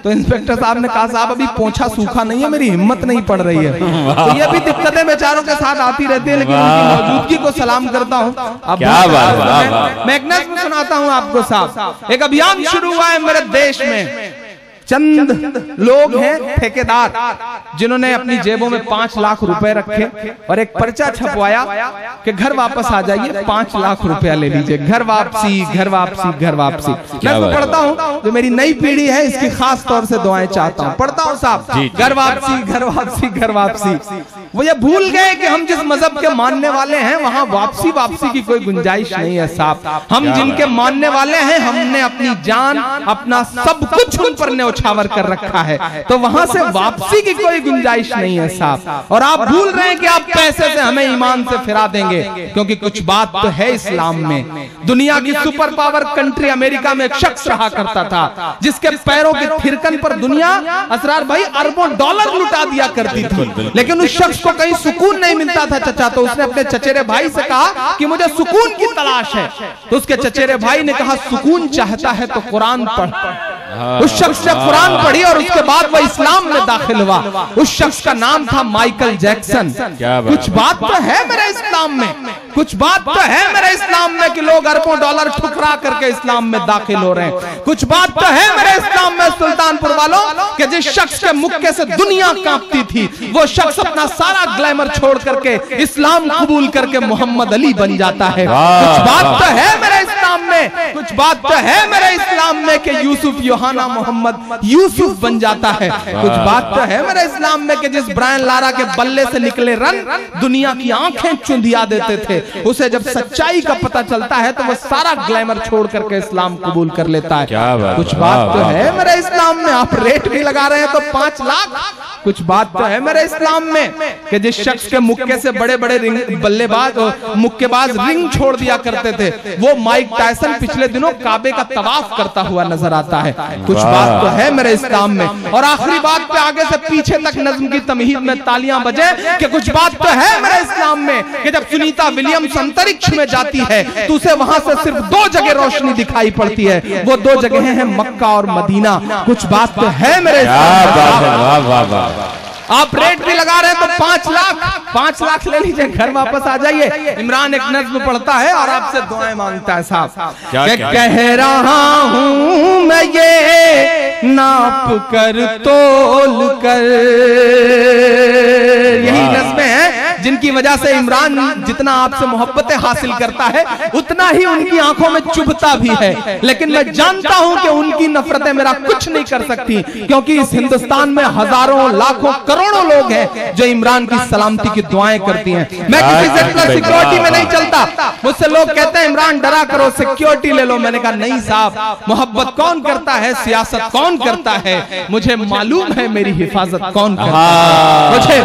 तो इंस्पेक्टर साहब ने कहा साहब अभी पोंछा सूखा नहीं है, मेरी हिम्मत नहीं पड़ रही है। तो ये भी दिक्कतें बेचारों के साथ आती रहती है, लेकिन उनकी मौजूदगी को सलाम करता हूँ। अब मैं एक नज़्म सुनाता हूँ आपको साहब। एक अभियान शुरू हुआ है मेरे देश में। चंद लोग हैं ठेकेदार जिन्होंने अपनी जेबों में 5 लाख रुपए रखे और एक पर्चा छपवाया कि घर वापस आ जाइए, 5 लाख रुपया ले लीजिए, घर वापसी घर वापसी घर वापसी। मैं तो पढ़ता हूँ, जो मेरी नई पीढ़ी है इसकी खास तौर से दुआएं चाहता हूँ। पढ़ता हूँ साहब, घर वापसी घर वापसी घर वापसी। वो ये भूल गए कि हम जिस मजहब के मानने वाले हैं वहाँ वापसी वापसी की कोई गुंजाइश नहीं है साहब। हम जिनके मानने वाले हैं, हमने अपनी जान अपना सब कुछ उन पर न्यौछावर कर रखा है, तो वहां से वापसी की कोई गुंजाइश नहीं है साहब। और आप भूल रहे हैं कि आप पैसे से हमें ईमान से फिरा देंगे, क्योंकि कुछ बात तो है इस्लाम में। दुनिया की सुपर पावर कंट्री अमेरिका में एक शख्स रहा करता था जिसके पैरों की थिरकन पर दुनिया असरार भाई अरबों डॉलर लुटा दिया करती थी, लेकिन उस शख्स को कहीं सुकून नहीं मिलता था चचा। तो उसने अपने चचेरे भाई से कहा कि मुझे सुकून की तलाश है। तो उसके चचेरे भाई ने कहा सुकून चाहता है तो कुरान पढ़। उस शख्स ने कुरान पढ़ी और उसके बाद वह इस्लाम में दाखिल हुआ। उस शख्स का नाम था माइकल जैक्सन। कुछ बात तो है मेरे इस्लाम में, कुछ बात तो है मेरे इस्लाम में कि लोग अरबों डॉलर ठुकरा करके इस्लाम में दाखिल हो रहे हैं। कुछ बात तो है मेरे इस्लाम में सुल्तानपुर वालों कि जिस शख्स के मुक्के से दुनिया कांपती थी, वो शख्स अपना सारा ग्लैमर छोड़ करके इस्लाम कबूल करके मोहम्मद अली बन जाता है। कुछ बात तो है मेरे इस्लाम में, कुछ बात तो है मेरे इस्लाम में कि यूसुफ योहाना मोहम्मद यूसुफ बन जाता है। कुछ बात तो है मेरे इस्लाम में कि जिस ब्रायन लारा के बल्ले से निकले रन दुनिया की आंखें चुंधिया देते थे, उसे जब सच्चाई का पता चलता है तो वह सारा ग्लैमर छोड़ करके इस्लाम कबूल कर लेता है। कुछ बात तो है मेरे इस्लाम में। आप रेट भी लगा रहे हैं तो 5 लाख। कुछ बात तो है मेरे इस्लाम में कि जिस शख्स के मुक्के से बड़े बड़े बल्लेबाज और मुक्केबाज रिंग छोड़ दिया करते थे, वो माइक टायसन पिछले दिनों काबे का तवाफ करता हुआ नजर आता है। कुछ बात तो है मेरे इस्लाम में। और आखिरी बात पे आगे से पीछे तक नज्म की तमहीद में तालियां बजे कि कुछ बात तो है मेरे इस्लाम में कि जब सुनीता विलियम्स अंतरिक्ष में जाती है तो उसे वहां से सिर्फ 2 जगह रोशनी दिखाई पड़ती है, वो 2 जगह हैं मक्का और मदीना। कुछ बात तो है मेरे इस्लाम में। आप रेट भी लगा रहे हैं तो 5 लाख ले लीजिए, घर वापस आ जाइए। इमरान एक नज्म पढ़ता है और आपसे दुआएं मांगता है साहब। कह रहा हूं मैं ये नाप कर तोल कर, यही नज्में हैं जिनकी वजह से इमरान जितना आपसे मोहब्बतें हासिल करता है उतना ही उनकी आंखों में चुभता भी है। लेकिन मैं जानता हूं कि उनकी नफरतें मेरा कुछ नहीं कर सकती, क्योंकि इस हिंदुस्तान में हजारों लाखों करोड़ों लोग हैं जो इमरान की सलामती की दुआएं करती हैं। मैं किसी से सिक्योरिटी में नहीं चलता। मुझसे लोग कहते हैं इमरान डरा करो, सिक्योरिटी ले लो। मैंने कहा नहीं साहब, मोहब्बत कौन करता है, सियासत कौन करता है, मुझे मालूम है मेरी हिफाजत कौन करता है, मुझे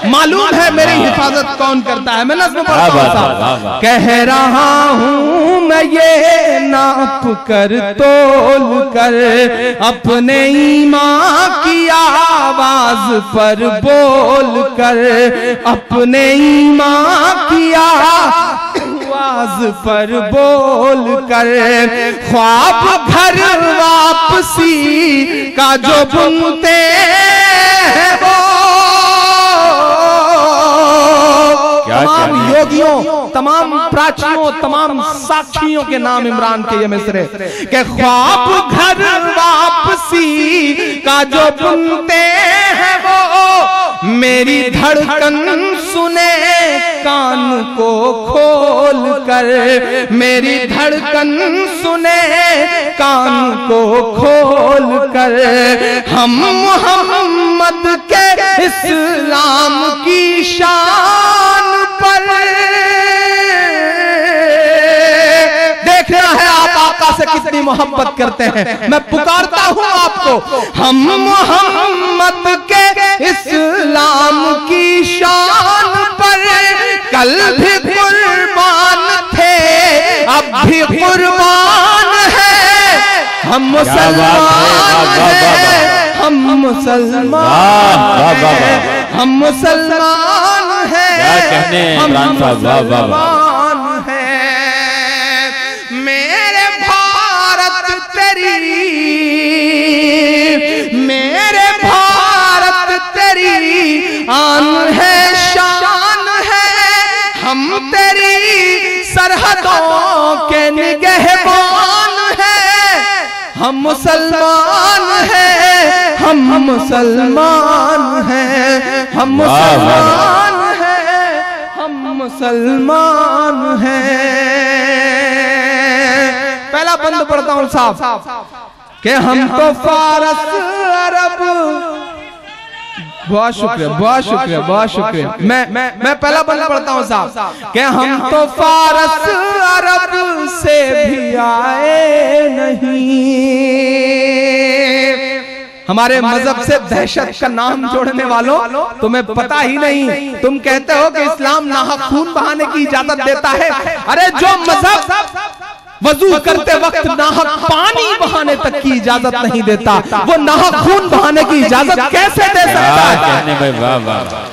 मालूम है मेरी हिफाजत कौन करता है। मैं नज़्म पढ़ता हूं साहब। कह रहा हूं मैं ये नाप कर तोल कर, अपने ईमान की आवाज पर बोल कर, अपने ईमान की आवाज पर बोल कर, ख्वाब घर वापसी का जो बुनते हैं वो, तमाम योगियों, तमाम प्राचियों, तमाम साक्षियों के नाम इमरान के ये मिसरे के ख्वाब घर वापसी का जो बुनते हैं वो, मेरी धड़कन सुने कान को खोल कर, मेरी धड़कन सुने कान को खोल कर, हम मोहम्मद के इस्लाम की शान पर, देखना है आप आका से कितनी मोहब्बत करते हैं। मैं पुकारता हूं आपको, हम मोहम्मद के इस्लाम की शान पर कल भी कुर्बान थे, अब भी कुर्बान है, हम मुसलमान हैं, हम मुसलमान हैं, हम मुसलमान हैं, हम मुसलमान हैं। मेरे भारत तेरी, मेरे भारत तेरी आन है, शान है, हम तेरी सरहदों के निगहबान हैं, हम मुसलमान हैं, हम मुसलमान हैं, हम मुसलमान हैं, हम मुसलमान हैं। पहला बंद पढ़ता हूं साहब कि हम तो फारस अरब, बहुत शुक्रिया, बहुत शुक्रिया, बहुत शुक्रिया। मैं पहला बंद पढ़ता हूं साहब कि हम तो फारस अरब से भी आए नहीं। हमारे मजहब से दहशत का नाम जोड़ने वालों, तुम्हें पता ही नहीं। तुम कहते हो कि इस्लाम नाहक खून बहाने की इजाजत देता है। अरे जो मजहब वजू करते वक्त नाहक पानी बहाने तक की इजाजत नहीं देता, वो नाहक खून बहाने की इजाजत कैसे दे सकता है?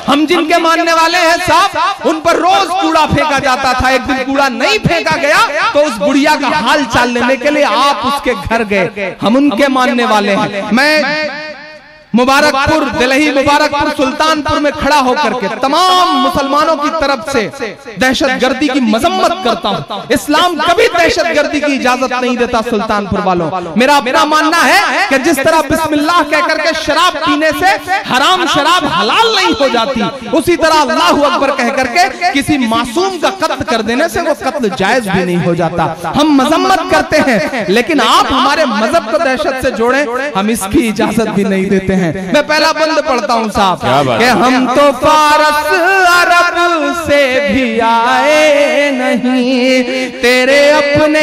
हम जिनके मानने वाले हैं साहब, उन पर रोज कूड़ा फेंका जाता था। एक दिन कूड़ा नहीं फेंका गया तो उस बुढ़िया का हाल चाल लेने के लिए आप उसके घर गए। हम उनके मानने वाले हैं। मैं मुबारकपुर, दिल्ली मुबारकपुर, सुल्तानपुर में खड़ा होकर के तमाम मुसलमानों की तरफ से दहशतगर्दी की मजम्मत करता हूं। इस्लाम कभी दहशतगर्दी की इजाजत नहीं देता। सुल्तानपुर वालों, मेरा अपना मानना है कि जिस तरह बिस्मिल्लाह कहकर के शराब पीने से हराम शराब हलाल नहीं हो जाती, उसी तरह अल्लाहू अकबर कहकर के किसी मासूम का कत्ल कर देने से वो कत्ल जायज भी नहीं हो जाता। हम मजम्मत करते हैं, लेकिन आप हमारे मजहब को दहशत से जोड़ें, हम इसकी इजाजत भी नहीं देते हैं। मैं पहला बंद पढ़ता हूं साहब कि हम तो फारस अरब से भी आए नहीं, तेरे अपने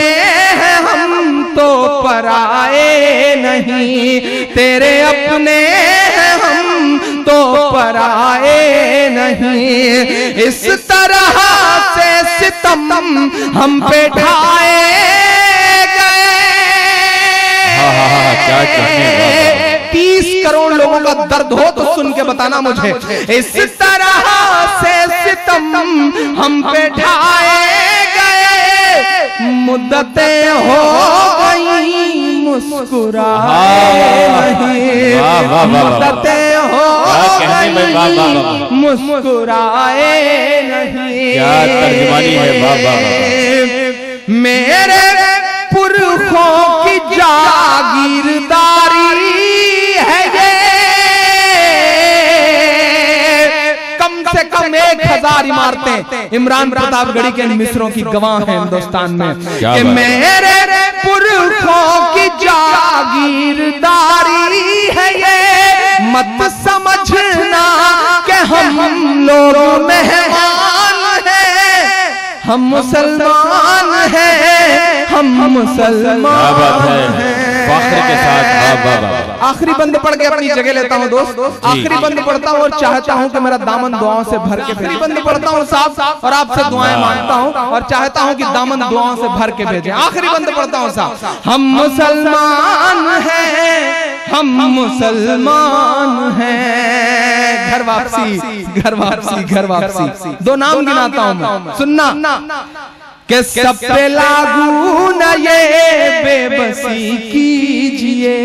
हैं हम तो पराए नहीं, तेरे अपने हैं हम तो पराए नहीं। इस तरह से सितम हम पे ढाए गए। 30 करोड़ लोगों का दर्द हो तो सुन के बताना मुझे। इस तरह से सितम हम पे ढाए गए, मुद्दतें हो गई मुस्कुराए नहीं, मुद्दतें हो गई नहीं, मुस्कुराए नहीं। क्या तर्जुमानी है बाबा। मेरे पुरखों की जागीरदारी है ये, कम से कम 1000 इमारतें इमरान प्रतापगढ़ी के मिस्रों की गवाह हैं हिंदुस्तान में कि मेरे पुरखों की जागीरदारी है ये। मत समझना कि हम लोग मेहमान हैं, हम मुसलमान हैं, हम मुसलमान हैं। फख्र के साथ आखिरी बंद पढ़ के अपनी जगह लेता हूँ दोस्त, आखिरी बंद पढ़ता हूँ और चाहता हूँ कि मेरा दामन दुआओं से भर के, आखिरी बंद पढ़ता हूँ साहब और आपसे दुआएं मांगता हूँ और चाहता हूँ कि दामन दुआओं से भर के भेजें। आखिरी बंद पढ़ता हूँ साहब। हम मुसलमान हैं, हम मुसलमान हैं। घर वापसी, घर वापसी, घर वापसी। 2 नाम गिनाता हूँ मैं, सुनना कि सब पे लागू न ये बेबसी कीजिए,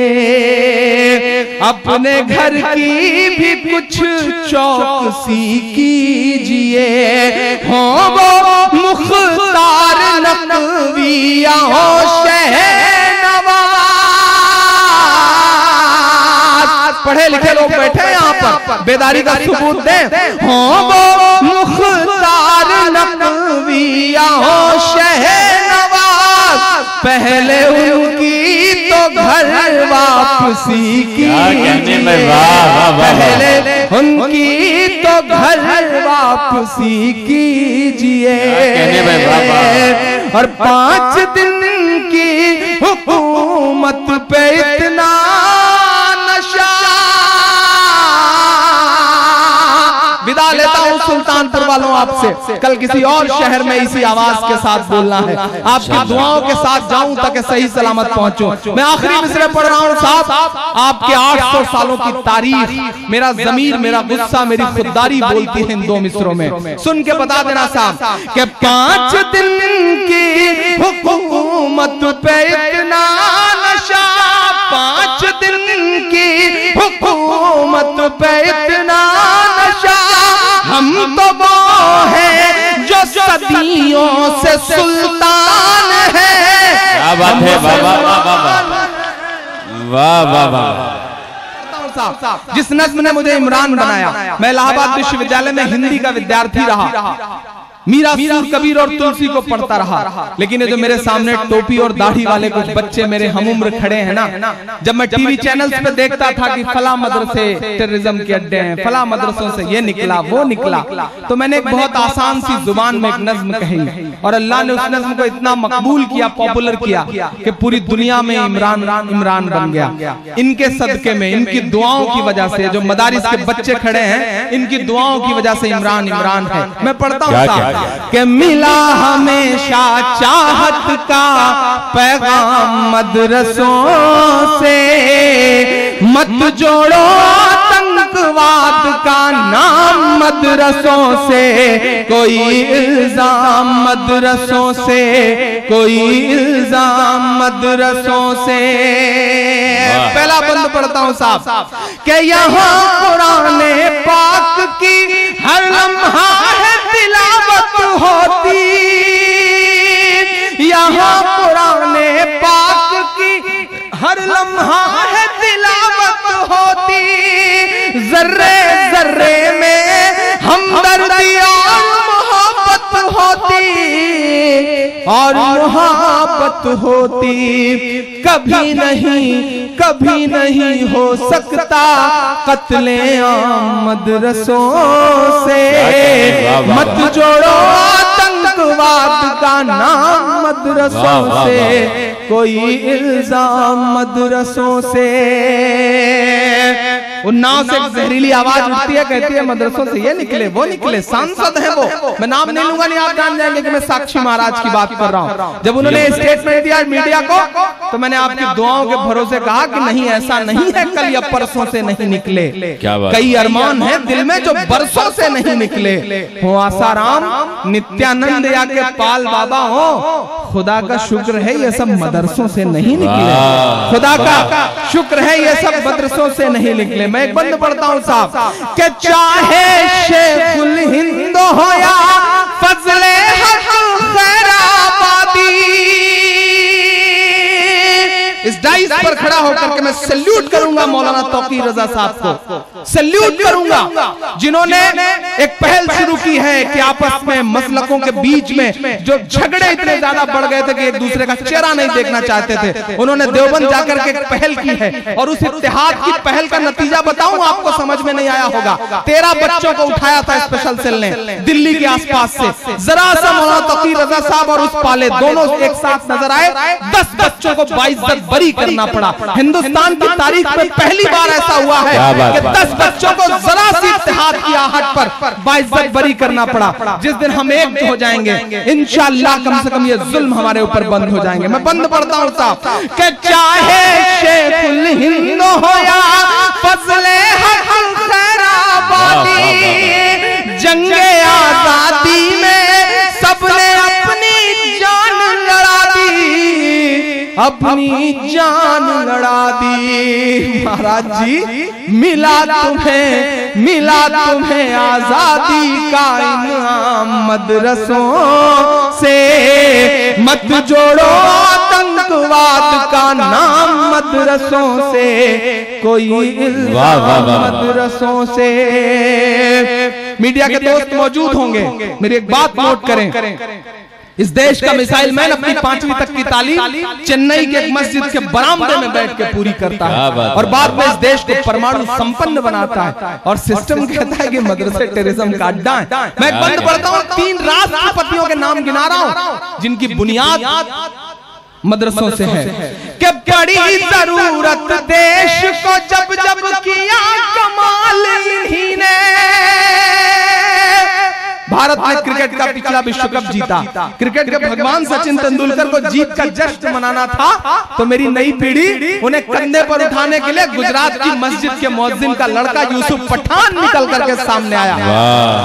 अपने घर की भी कुछ चौकसी कीजिए। हो वो मुख्तार नकवी या हो शहनवाज, पढ़े लिखे लोग बैठे हैं यहाँ पर, बेदारी का सबूत दें। हो वो मुख्तार नकवी या हो शहनवाज, पहले उनकी तो घर वापसी कीजिए, पहले उनकी तो घर वापसी कीजिए। और 5 दिन की हुकूमत पे इतना नशा। विदा लेता हूँ सुल्तानपुर वालों आपसे, कल किसी और शहर में इसी आवाज के साथ बोलना है, आपकी दुआओं के साथ जाऊं ताकि सही सलामत पहुंचूं। मैं आखिरी मिसरे पढ़ रहा हूँ साहब, आपके 800 सालों की तारीख, मेरा ज़मीर, मेरा गुस्सा, मेरी खुददारी बोलती है इन 2 मिसरों में। सुन के बता देना साहब कि 5 दिन की हुकूमत पे इतना नशा, 5 दिन की हुकूमत पे इतना नशा। हम तो वो हैं जो सदियों से सुल्तान है। क्या बात है बाबा, वाह वाह वाह। जिस नज्म ने मुझे इमरान बनाया, मैं इलाहाबाद विश्वविद्यालय में हिंदी का विद्यार्थी रहा, मीरा, सूर, कबीर और तुलसी को पढ़ता रहा, लेकिन ये जो मेरे सामने टोपी और दाढ़ी वाले कुछ बच्चे मेरे हमउम्र खड़े हैं ना, जब मैं टीवी चैनल्स पे देखता था कि फला मदरसे टेररिज्म के अड्डे हैं, फला मदरसों से ये निकला वो निकला, तो मैंने एक बहुत आसान सी जुबान में एक नज्म कही और अल्लाह ने उस नज्म को इतना मकबूल किया, पॉपुलर किया कि पूरी दुनिया में इमरान इमरान बन गया। इनके सदके में, इनकी दुआओं की वजह से, जो मदारिस के बच्चे खड़े हैं, इनकी दुआओं की वजह से इमरान इमरान है। मैं पढ़ता हूँ कि मिला हमेशा चाहत का पैगाम मदरसों से, मत जोड़ो आतंकवाद का नाम मदरसों से, कोई इल्जाम मदरसों से, कोई इल्जाम मदरसों से। पहला बंद पढ़ता हूँ साहब कि यहाँ कुराने पाक की हर लम्हा है तिलावत होती, यहाँ कुराने पाक की हर लम्हा है तिलावत होती, जर्रे जर्रे में हमदर्दी और मोहब्बत होती, और मोहब्बत होती। कभी नहीं हो सकता कत्ले आम मदरसों से, मत जोड़ो आतंकवाद का नाम मदरसों से, कोई इल्जाम मदरसों से। उन्नाव से एक जहरीली आवाज उठती है, कहती है मदरसों से ये निकले वो निकले, सांसद हैं वो, मैं नाम नहीं लूंगा, नहीं आप जान जाएंगे कि मैं साक्षी महाराज की बात कर रहा हूँ। जब उन्होंने स्टेटमेंट दिया मीडिया को, तो मैंने आपकी दुआओं के भरोसे कहा कि नहीं, ऐसा नहीं है कल या परसों से नहीं निकले, कई अरमान है दिल में जो बरसों से नहीं निकले। हो आसाराम, नित्यानंद या के पाल बाबा हो, खुदा का शुक्र है ये सब मदरसों से नहीं निकले, खुदा का शुक्र है ये सब मदरसों से नहीं निकले। मैं एक बंद पढ़ता हूं साहब कि चाहे शेखुल हिंद हो या फजले हक खैराबादी, इस डाइस पर खड़ा होकर के मैं सैल्यूट करूंगा मौलाना तौकीर रजा साहब को, सैल्यूट करूंगा जिन्होंने एक पहल शुरू की है कि आपस में मसलकों के बीच में जो झगड़े इतने ज्यादा बढ़ गए थे कि एक दूसरे का चेहरा नहीं देखना चाहते थे, उन्होंने देवबंद जाकर के एक पहल की है। और उस इत्तेहाद की पहल का नतीजा बताऊं आपको, समझ में नहीं आया होगा। 13 बच्चों को उठाया था स्पेशल सेल ने दिल्ली के आसपास से, जरा सा मौलाना तौकीर रजा साहब और उस पाले दोनों एक साथ नजर आए, 10 बच्चों को बाइज्जत बरी करना पड़ा। हिंदुस्तान की तारीख में पहली बार ऐसा हुआ है कि 10 बच्चों को जरा सी इत्तेहाद की आहट पर बाइज्जत बरी करना पड़ा। जिस दिन हम एक हो जाएंगे इंशाअल्लाह कम से कम ये जुल्म हमारे ऊपर बंद हो जाएंगे। मैं बंद पढ़ता हूं साहब कि चाहे शेखुल हिंद हो या फजले हक खैराबादी, जंगे आजादी में सबने अपनी जान लड़ा दी, अपनी जान लड़ा दी। महाराज जी मिला तुम्हें आजादी का इनाम, मदरसों से मत जोड़ो आतंकवाद का नाम, मदरसों से कोई इल्जाम, मदरसों से। मीडिया के दोस्त मौजूद होंगे, मेरी एक बात नोट करें। इस देश का मिसाइल मैन अपनी 5वीं तक की तालीम चेन्नई के एक मस्जिद के बरामदे में बैठ के पूरी करता है और बाद में इस देश को परमाणु संपन्न बनाता है, और सिस्टम कहता है कि मदरसे टेररिज्म का अड्डा है। मैं एक बंद पढ़ता हूं, 3 राष्ट्रपतियों के नाम गिना रहा हूं जिनकी बुनियाद मदरसों से है कि बड़ी जरूरत देश को जब जब किया कमाल इन्हीं ने। भारत ने क्रिकेट का पिछला विश्व कप जीता, क्रिकेट के भगवान सचिन तेंदुलकर को जीत का जश्न मनाना था, तो मेरी नई पीढ़ी उन्हें कंधे पर उठाने के लिए गुजरात की मस्जिद के मुअज्जिन का लड़का यूसुफ पठान निकल करके सामने आया,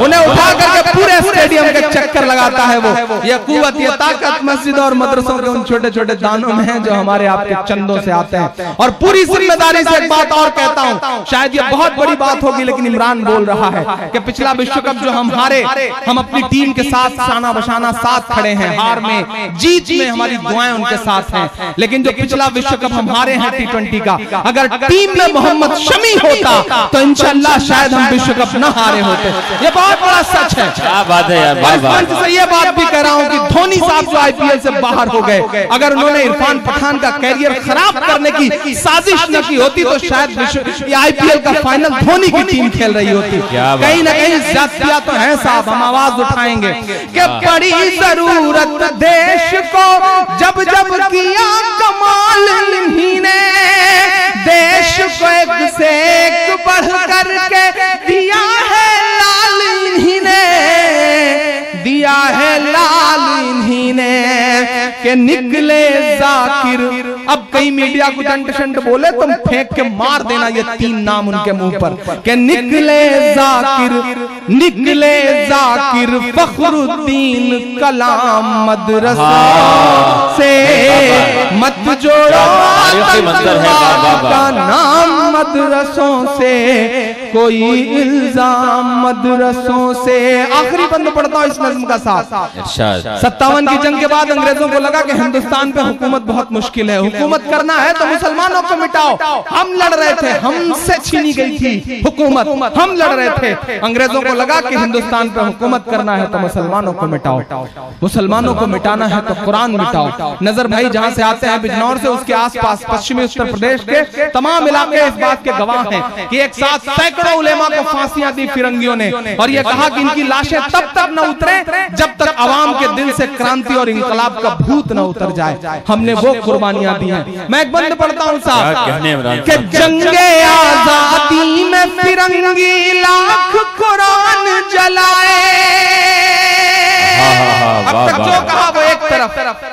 उन्हें उठा करके पूरे स्टेडियम के चक्कर लगाता है। वो ये कुव्वत, ये ताकत मस्जिद और मदरसों के उन छोटे छोटे दानों में है जो हमारे आपके चंदों से आते हैं। और पूरी जिम्मेदारी से एक बात और कहता हूं, शायद ये बहुत बड़ी बात होगी लेकिन इमरान बोल रहा है कि पिछला विश्व कप जो हम हारे, हम अपनी टीम के साथ शाना बशाना साथ खड़े हैं, हार में जीत में हमारी दुआएं उनके साथ हैं। लेकिन जो पिछला विश्व कप हम हारे हैं T20 का, अगर टीम में मोहम्मद शमी होता तो इंशाअल्लाह शायद हम विश्व कप न हारे होते। ये बहुत बड़ा सच है। क्या बात है यार, मंच से ये बात भी कह रहा हूं कि धोनी साहब जो IPL से बाहर हो गए, अगर उन्होंने इरफान पठान का कैरियर खराब करने की साजिश न की होती तो शायद IPL का फाइनल धोनी की टीम खेल रही होती। कहीं ना कहीं ज्यादतियां तो है साहब, हम आवाज उठाएंगे कि बड़ी जरूरत देश को जब जब किया कमाल इन्हीं ने, देश को एक से एक बढ़ करके दिया है लाल इन्हीं ने, दिया है लाल इन्हीं ने कि निकले जाकिर। अब कई मीडिया को दंड शंड बोले तुम फेंक के मार देना ये 3 नाम उनके मुंह पर कि निकले जाकिर, निकले जाकिर फखरुद्दीन कलाम, मदरसों से मत जोड़ो आतंकवाद का नाम, मदरसों से कोई इल्जाम, मदरसों से। आखिरी बंद पढ़ता हूं इस नज्म का साथ। 57 की जंग के बाद अंग्रेजों को लगा कि हिंदुस्तान पे हुकूमत बहुत मुश्किल है, हुकूमत करना है तो मुसलमानों को मिटाओ। हम लड़ रहे थे, हमसे छीनी गई थी हुकूमत, हम लड़ रहे थे। अंग्रेजों को लगा कि हिंदुस्तान पे हुकूमत करना है तो मुसलमानों को मिटाओ, मुसलमानों को मिटाना है तो कुरान मिटाओ। नजर भाई जहां से आते हैं बिजनौर से, उसके आसपास पश्चिमी उत्तर प्रदेश के तमाम इलाके इस बात के गवाह हैं कि एक साथ सैकड़ों उलेमा को फांसियां दी फिरंगियों ने, और यह कहा कि इनकी लाशें तब तक न उतरे जब तक आवाम के दिल से क्रांति और इंकलाब का भूत न उतर जाए। हमने वो कुर्बानियां दी हैं। मैं एक बंद पढ़ता हूं साहब कि जंगे आजादी में फिरंगी लाख कुरान जलाए, तक जो कहा वो एक तरफ,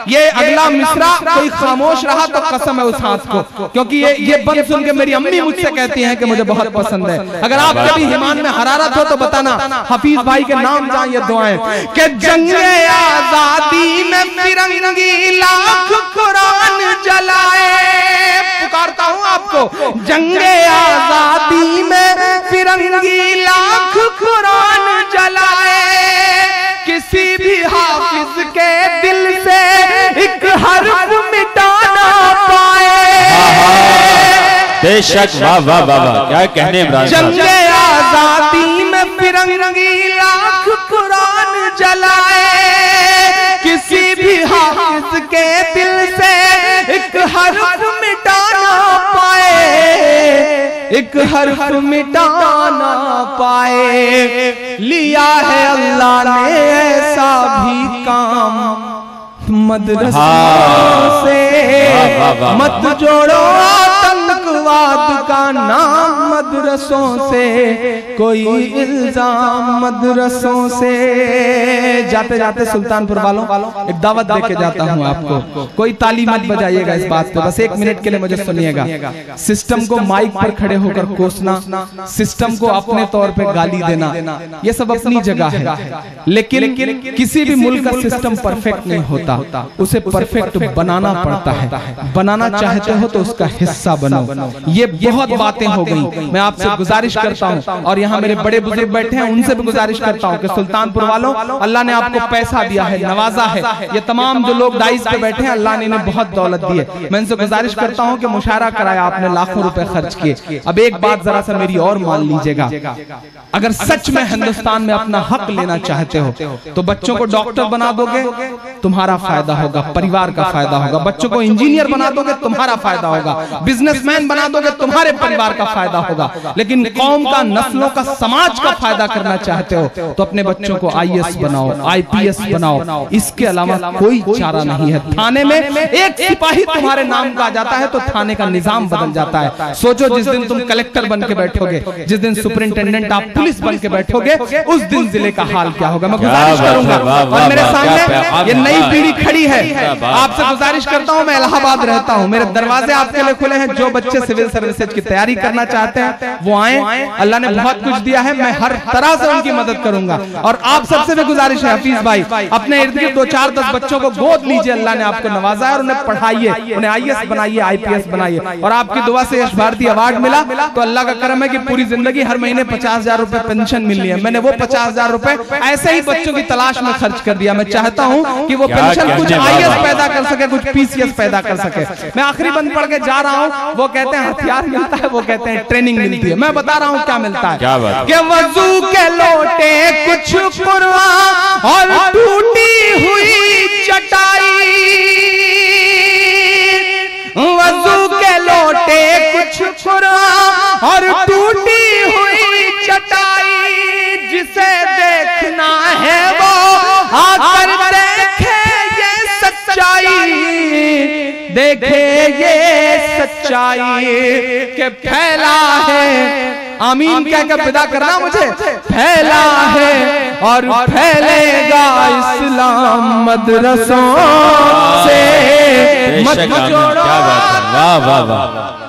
ये अगला मिसरा कोई खामोश रहा तो कसम है उस हाथ को, क्योंकि ये बंद सुन के मेरी अम्मी मुझसे कहती हैं कि मुझे बहुत पसंद है। अगर आप कभी ईमान में हरारत हो तो बताना, हफीज भाई के नाम जाए ये दुआएं कि जंगे आजादी में फिरंगी लाख कुरान जलाए, पुकारता हूं आपको, जंगे आजादी में फिरंगी लाख कुरान जलाए, किसी भी हाफिज के दिल से एक हर्फ मिटाना पाए। बेशक, वाह वाह वाह, क्या कहने इमरान। जंगे आजादी में फिरंगी लाख कुरान जलाए, किसी भी हाफिज के दिल से एक हर्फ मिटाना पाए, एक हर्फ मिटाना पाए। लिया है अल्लाह ने ऐसा भी काम, मदरसों से मत जोड़ो आतंकवाद का नाम, मदरसों से कोई इल्जाम, मदरसों से। जाते जाते सुल्तानपुर वालों एक दावत दे के जाता हूं आपको, कोई ताली मत बजाइएगा इस बात पे, बस 1 मिनट के लिए मुझे सुनिएगा। सिस्टम को माइक पर खड़े होकर कोसना, सिस्टम को अपने तौर पे गाली देना, ये सब अपनी जगह है, लेकिन किसी भी मुल्क का सिस्टम परफेक्ट नहीं होता, उसे परफेक्ट बनाना पड़ता है। बनाना चाहते हो तो उसका हिस्सा बनो। ये बहुत बातें हो गई, मैं आपसे गुजारिश करता हूं, और यहाँ मेरे बड़े बुजुर्ग बैठे हैं, उनसे भी गुजारिश करता हूं कि सुल्तानपुर वालों, अल्लाह ने आपको पैसा दिया है, नवाजा है। ये तमाम जो लोग डाइस पे बैठे हैं, अल्लाह ने इन्हें बहुत दौलत दी है। मैं इनसे गुजारिश करता हूं कि मुशायरा कराया, आपने लाखों रुपए खर्च किए। अब एक बात जरा सा मेरी और मान लीजिएगा, अगर सच में हिंदुस्तान में अपना हक लेना चाहते हो तो बच्चों को डॉक्टर बना दोगे, तुम्हारा फायदा होगा, परिवार का फायदा होगा। बच्चों को इंजीनियर बना दोगे, तुम्हारा फायदा होगा। बिजनेसमैन बना दोगे, तुम्हारे परिवार का फायदा होगा। लेकिन कौम का, नस्लों का, समाज का फायदा करना चाहते हो तो अपने बच्चों को IAS बनाओ, IPS बनाओ, इसके अलावा कोई चारा नहीं है। थाने में एक सिपाही तुम्हारे नाम का आ जाता है तो थाने का निजाम बदल जाता है। सोचो जिस दिन तुम कलेक्टर बन के बैठोगे, जिस दिन सुपरिंटेंडेंट आप पुलिस बन के बैठोगे, उस दिन जिले का हाल क्या होगा। मैं गुजारिश करूंगा, और मेरे सामने ये नई पीढ़ी खड़ी है, आपसे गुजारिश करता हूं, मैं इलाहाबाद रहता हूं, मेरे दरवाजे आपके लिए खुले हैं। जो बच्चे सिविल सर्विसेज की तैयारी करना चाहते हैं वो आए, अल्लाह ने बहुत कुछ दिया है, मैं हर तरह से उनकी मदद करूंगा। और आप सबसे भी गुजारिश है हफीज भाई, अपने इर्द गिर्द 2-4-10 बच्चों को गोद लीजिए, अल्लाह ने आपको नवाजा है, और उन्हें पढ़ाइए, उन्हें IAS बनाइए, IPS बनाइए। और आपकी दुआ से यश भारती अवार्ड मिला तो अल्लाह का करम है कि पूरी जिंदगी हर महीने 50,000 रुपए पेंशन मिलनी है। मैंने वो 50,000 रुपए ऐसे ही बच्चों की तलाश में खर्च कर दिया। मैं चाहता हूं कि वो पेंशन कुछ IAS पैदा कर सके, कुछ PCS पैदा कर सके। मैं आखिरी बंद पढ़ के जा रहा हूं, वो कहते हैं हथियार मिलता है, वो कहते हैं ट्रेनिंग मिलती है। मैं बता रहा हूं क्या मिलता है, कि वजू के लोटे कुछ कुर्बान और टूटी हुई चटाई, वजू के लोटे कुछ कुर्बान और टूटी हुई चटाई, जिसे देखना है वो आकर देखे ये सच्चाई, देखे ये सच्चाई के फैला है। आमीन क्या क्या विदा करना मुझे, फैला है और फैलेगा इस्लाम मदरसों से, मत जोड़ो। वाह वाह वाह।